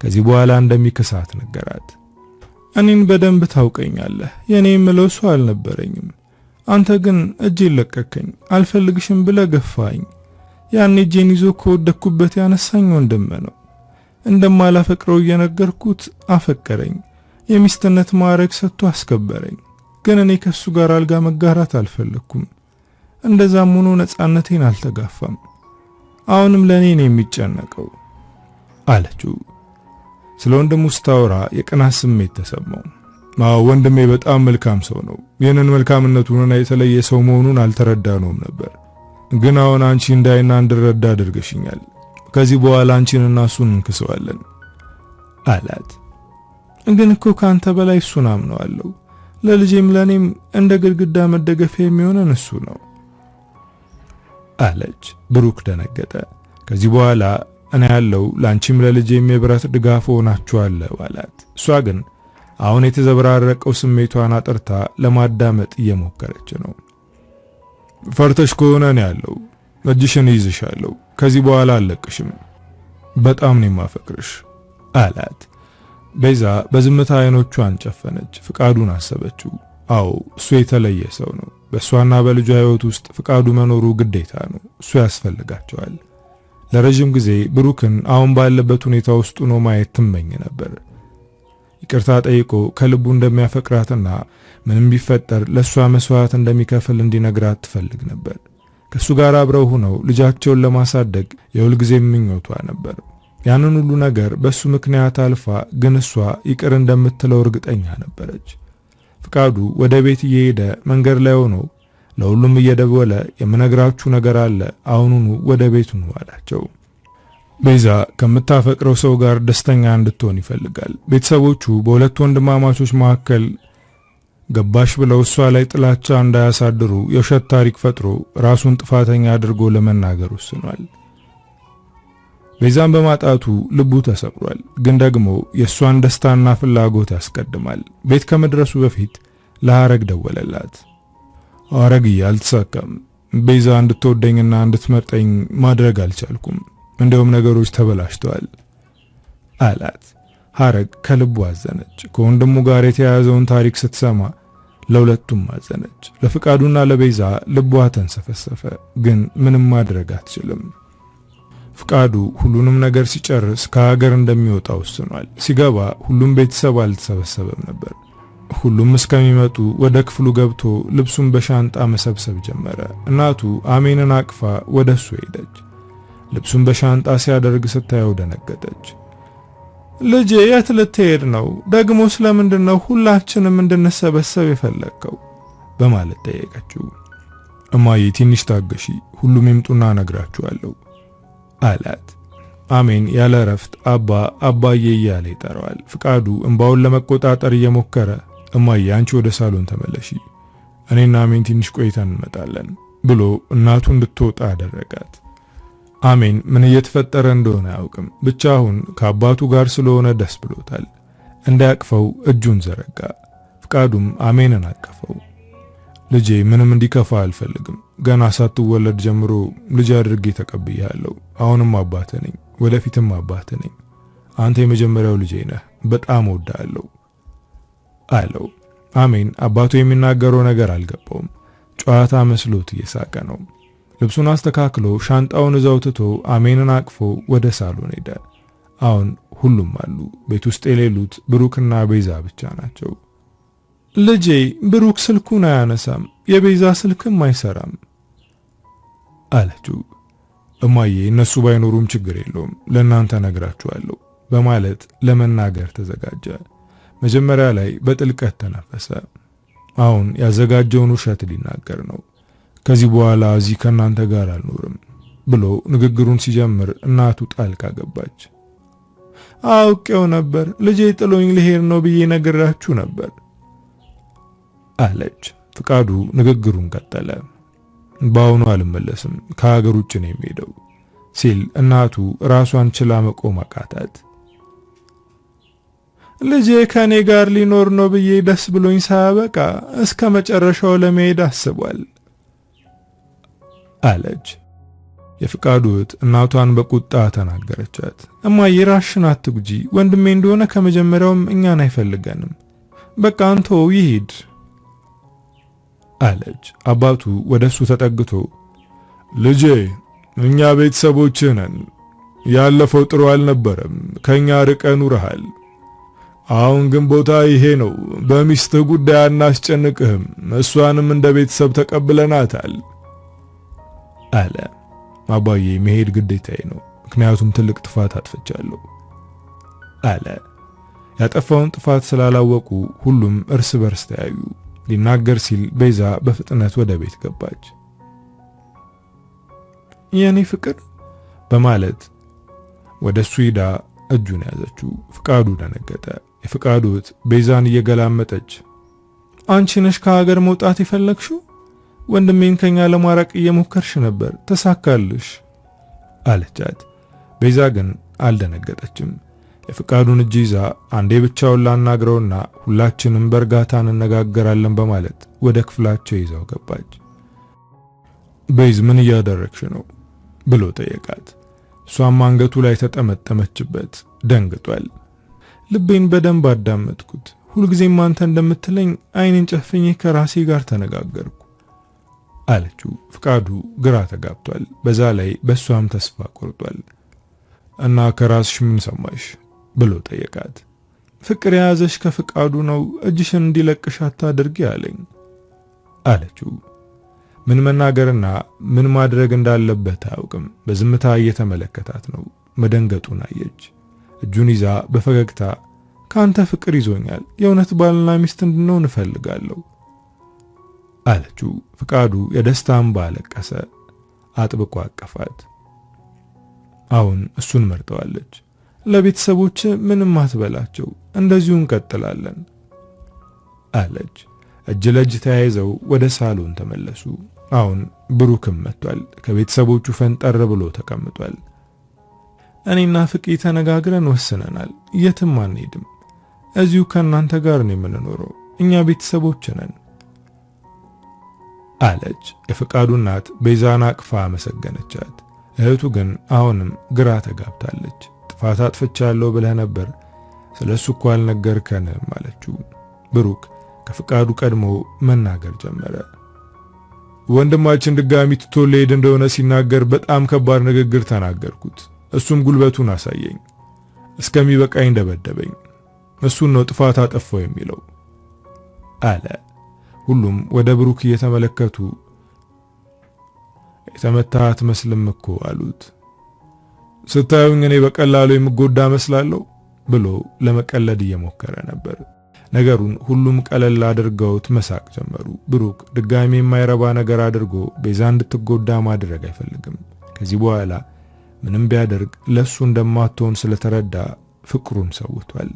ከዚህ በኋላ እንደሚከሳት ነገራት። እኔን በደንብ ታውቀኛለህ። የኔ የምለው ሰው አልነበረኝም። አንተ ግን እጄን ለቀቀኝ። አልፈልግሽም ብለህ ገፋኝ። ያኔ እጄን ይዞ ከወደኩበት ያነሳኝ ወንድም ነው። እንደማላፈቅረው እየነገርኩት አፈቀረኝ። የሚስትነት ማዕረግ ሰጥቶ አስከበረኝ። ግን እኔ ከሱ ጋር አልጋ መጋራት አልፈለኩም። እንደዛም ሆኖ ነፃነቴን አልተጋፋም። አሁንም ለኔ ነው የሚጨነቀው አለችው። ስለ ወንድሙ ስታወራ የቅናት ስሜት ተሰማው። ወንድሜ በጣም መልካም ሰው ነው። ይህንን መልካምነቱንና የተለየ ሰው መሆኑን አልተረዳነውም ነበር። ግን አሁን አንቺ እንዳይና እንድረዳ አድርገሽኛል። ከዚህ በኋላ አንቺንና እሱን እንክሰዋለን አላት። ግን እኮ ካንተ በላይ እሱን አምነዋለሁ። ለልጄም ለኔም እንደ ግድግዳ መደገፊያ የሚሆነን እሱ ነው አለች። ብሩክ ደነገጠ። ከዚህ በኋላ እኔ ያለው ላንቺም ለልጄም የብረት ድጋፍ ሆናችኋለሁ አላት። እሷ ግን አሁን የተዘበራረቀው ስሜቷን አጥርታ ለማዳመጥ እየሞከረች ነው። ፈርተሽ ከሆነ እኔ ያለው እጅሽን ይዝሻለሁ። ከዚህ በኋላ አልለቅሽም። በጣም ነው የማፈቅርሽ አላት። ቤዛ በዝምታ አይኖቿን ጨፈነች። ፍቃዱን አሰበችው። አዎ እሱ የተለየ ሰው ነው። በእሷና በልጇ ሕይወት ውስጥ ፍቃዱ መኖሩ ግዴታ ነው። እሱ ያስፈልጋቸዋል። ለረጅም ጊዜ ብሩክን አሁን ባለበት ሁኔታ ውስጥ ሆኖ ማየት ትመኝ ነበር። ይቅርታ ጠይቆ ከልቡ እንደሚያፈቅራትና ምንም ቢፈጠር ለሷ መስዋዕት እንደሚከፍል እንዲነግራት ትፈልግ ነበር። ከሱ ጋር አብረው ሆነው ልጃቸውን ለማሳደግ የሁልጊዜ ምኞቷ ነበር። ያንን ሁሉ ነገር በሱ ምክንያት አልፋ ግን እሷ ይቅር እንደምትለው እርግጠኛ ነበረች። ፍቃዱ ወደ ቤት እየሄደ መንገድ ላይ ሆኖ ለሁሉም እየደወለ የምነግራችሁ ነገር አለ፣ አሁኑኑ ወደ ቤቱ ነው አላቸው። ቤዛ ከምታፈቅረው ሰው ጋር ደስተኛ እንድትሆን ይፈልጋል። ቤተሰቦቹ በሁለት ወንድማማቾች መካከል ገባሽ ብለው እሷ ላይ ጥላቻ እንዳያሳድሩ የውሸት ታሪክ ፈጥሮ ራሱን ጥፋተኛ አድርጎ ለመናገር ወስኗል። ቤዛን በማጣቱ ልቡ ተሰብሯል። ግን ደግሞ የእሷን ደስታና ፍላጎት ያስቀድማል። ቤት ከመድረሱ በፊት ለሐረግ ደወለላት። ሐረግዬ አልተሳካም። ቤዛ እንድትወደኝና እንድትመርጠኝ ማድረግ አልቻልኩም። እንደውም ነገሮች ተበላሽተዋል አላት። ሐረግ ከልቡ አዘነች። ከወንድሙ ጋር የተያያዘውን ታሪክ ስትሰማ ለሁለቱም አዘነች። ለፍቃዱና ለቤዛ ልቧ ተንሰፈሰፈ። ግን ምንም ማድረግ አትችልም። ፍቃዱ ሁሉንም ነገር ሲጨርስ ከሀገር እንደሚወጣ ወስኗል። ሲገባ ሁሉም ቤተሰብ አልተሰበሰበም ነበር። ሁሉም እስከሚመጡ ወደ ክፍሉ ገብቶ ልብሱን በሻንጣ መሰብሰብ ጀመረ። እናቱ አሜንን አቅፋ ወደሱ ሄደች። ልብሱን በሻንጣ ሲያደርግ ስታየው ደነገጠች። ልጄ የት ልትሄድ ነው? ደግሞ ስለምንድን ነው ሁላችንም እንድንሰበሰብ የፈለግከው? በማለት ጠየቀችው። እማዬ ትንሽ ታገሺ፣ ሁሉም ይምጡና እነግራችኋለሁ አላት። አሜን ያለ እረፍት አባዬ እያለ ይጠራዋል። ፍቃዱ እንባውን ለመቆጣጠር እየሞከረ እማዬ አንቺ ወደ ሳሎን ተመለሺ፣ እኔና አሜን ትንሽ ቆይተን እንመጣለን ብሎ እናቱ እንድትወጣ አደረጋት። አሜን ምን እየተፈጠረ እንደሆነ አያውቅም። ብቻ አሁን ከአባቱ ጋር ስለሆነ ደስ ብሎታል። እንዳያቅፈው እጁን ዘረጋ። ፍቃዱም አሜንን አቀፈው። ልጄ ምንም እንዲከፋ አልፈልግም። ገና ሳትወለድ ጀምሮ ልጅ አድርጌ ተቀብያለሁ። አሁንም አባቴ ነኝ፣ ወደፊትም አባቴ ነኝ። አንተ የመጀመሪያው ልጄ ነህ። በጣም ወዳለሁ አለው። አሜን አባቱ የሚናገረው ነገር አልገባውም። ጨዋታ መስሎት እየሳቀ ነው። ልብሱን አስተካክሎ ሻንጣውን እዛው ትቶ አሜንን አቅፎ ወደ ሳሎን ሄደ። አሁን ሁሉም አሉ። ቤት ውስጥ የሌሉት ብሩክና ቤዛ ብቻ ናቸው። ልጄ ብሩክ ስልኩን አያነሳም፣ የቤዛ ስልክም አይሰራም አለችው። እማዬ እነሱ ባይኖሩም ችግር የለውም፣ ለእናንተ ነግራችኋለሁ በማለት ለመናገር ተዘጋጀ። መጀመሪያ ላይ በጥልቀት ተነፈሰ። አሁን ያዘጋጀውን ውሸት ሊናገር ነው። ከዚህ በኋላ እዚህ ከናንተ ጋር አልኖርም ብሎ ንግግሩን ሲጀምር እናቱ ጣልቃ ገባች። አውቄው ነበር፣ ልጄ ጥሎኝ ልሄድ ነው ብዬ ነግራችሁ ነበር አለች። ፍቃዱ ንግግሩን ቀጠለ። በአሁኑ አልመለስም፣ ከሀገር ውጭ ነው የሚሄደው ሲል እናቱ ራሷን ችላ መቆም አቃታት። ልጄ ከኔ ጋር ሊኖር ነው ብዬ ደስ ብሎኝ ሳያበቃ እስከ መጨረሻው ለመሄድ አስቧል አለች። የፍቃዱ እህት እናቷን በቁጣ ተናገረቻት። እማዬ ራስሽን አትጉጂ፣ ወንድሜ እንደሆነ ከመጀመሪያውም እኛን አይፈልገንም፣ በቃ አንተው ይሂድ አለች። አባቱ ወደሱ ተጠግቶ ልጄ እኛ ቤተሰቦችህ ነን፣ ያለፈው ጥሩ አልነበረም፣ ከኛ ርቀህ ኑረሃል። አሁን ግን ቦታ ይሄ ነው፣ በሚስትህ ጉዳይ አናስጨንቅህም፣ እሷንም እንደ ቤተሰብ ተቀብለናታል አለ። አባዬ መሄድ ግዴታዬ ነው፣ ምክንያቱም ትልቅ ጥፋት አጥፍቻለሁ አለ። ያጠፋውን ጥፋት ስላላወቁ ሁሉም እርስ በርስ ተያዩ። ሊናገር ሲል ቤዛ በፍጥነት ወደ ቤት ገባች። የኔ ፍቅር በማለት ወደሱ ሄዳ እጁን ያዘችው። ፍቃዱ ደነገጠ። የፍቃዱ እህት ቤዛን እየገላመጠች አንቺ ነሽ ከሀገር መውጣት የፈለግሽው? ወንድሜን ከኛ ለማራቅ እየሞከርሽ ነበር፣ ተሳካልሽ አለቻት። ቤዛ ግን አልደነገጠችም። የፍቃዱን እጅ ይዛ አንዴ ብቻውን ላናግረውና ሁላችንም በእርጋታ እንነጋገራለን በማለት ወደ ክፍላቸው ይዛው ገባች። ቤዝ ምን እያደረግሽ ነው ብሎ ጠየቃት። እሷም አንገቱ ላይ ተጠመጠመችበት። ደንግጧል። ልቤን በደንብ አዳመጥኩት። ሁልጊዜም አንተ እንደምትለኝ አይኔን ጨፍኜ ከራሴ ጋር ተነጋገርኩ አለችው። ፍቃዱ ግራ ተጋብቷል። በዛ ላይ በሷም ተስፋ ቆርጧል። እና ከራስሽ ምን ሰማሽ ብሎ ጠየቃት። ፍቅር የያዘሽ ከፍቃዱ ነው፣ እጅሽን እንዲለቅሽ አታድርጊ አለኝ አለችው። ምን መናገርና ምን ማድረግ እንዳለበት አያውቅም። በዝምታ እየተመለከታት ነው። መደንገጡን አየች። እጁን ይዛ በፈገግታ ካንተ ፍቅር ይዞኛል፣ የእውነት ባልና ሚስት እንድንሆን እፈልጋለሁ አለችው። ፍቃዱ የደስታ እንባ አለቀሰ። አጥብቆ አቀፋት። አሁን እሱን መርጠዋለች። ለቤተሰቦች ምንም አትበላቸው፣ እንደዚሁ እንቀጥላለን አለች። እጅ ለእጅ ተያይዘው ወደ ሳሎን ተመለሱ። አሁን ብሩክም መጥቷል። ከቤተሰቦቹ ፈንጠር ብሎ ተቀምጧል። እኔና ፍቄ ተነጋግረን ወስነናል። የትም አንሄድም። እዚሁ ከእናንተ ጋር ነው የምንኖረው። እኛ ቤተሰቦች ነን አለች። የፍቃዱ እናት ቤዛን አቅፋ አመሰገነቻት። እህቱ ግን አሁንም ግራ ተጋብታለች። ጥፋት አጥፍቻለሁ ብለህ ነበር፣ ስለሱ እኮ አልነገርከንም አለችው። ብሩክ ከፍቃዱ ቀድሞ መናገር ጀመረ። ወንድማችን ድጋሚ ትቶ ሊሄድ እንደሆነ ሲናገር በጣም ከባድ ንግግር ተናገርኩት። እሱም ጉልበቱን አሳየኝ፣ እስከሚበቃኝ ደበደበኝ። እሱን ነው ጥፋት አጠፋው የሚለው አለ። ሁሉም ወደ ብሩክ እየተመለከቱ የተመታህ አትመስልም እኮ አሉት። ስታዩኝ እኔ በቀላሉ የምጎዳ መስላለሁ ብሎ ለመቀለድ እየሞከረ ነበር። ነገሩን ሁሉም ቀለል አድርገውት መሳቅ ጀመሩ። ብሩክ ድጋሚ የማይረባ ነገር አድርጎ ቤዛ እንድትጎዳ ማድረግ አይፈልግም። ከዚህ በኋላ ምንም ቢያደርግ ለሱ እንደማትሆን ስለተረዳ ፍቅሩን ሰውቷል።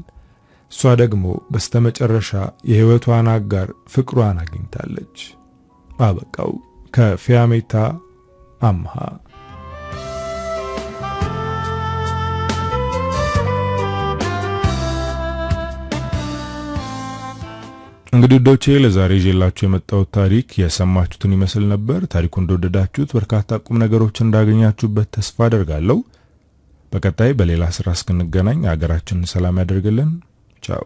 እሷ ደግሞ በስተመጨረሻ የህይወቷን አጋር ፍቅሯን አግኝታለች። አበቃው። ከፊያሜታ አምሃ። እንግዲህ ዶቼ ለዛሬ ይዤላችሁ የመጣሁት ታሪክ የሰማችሁትን ይመስል ነበር። ታሪኩን እንደወደዳችሁት በርካታ ቁም ነገሮች እንዳገኛችሁበት ተስፋ አደርጋለሁ። በቀጣይ በሌላ ስራ እስክንገናኝ ሀገራችንን ሰላም ያደርግልን። ቻው።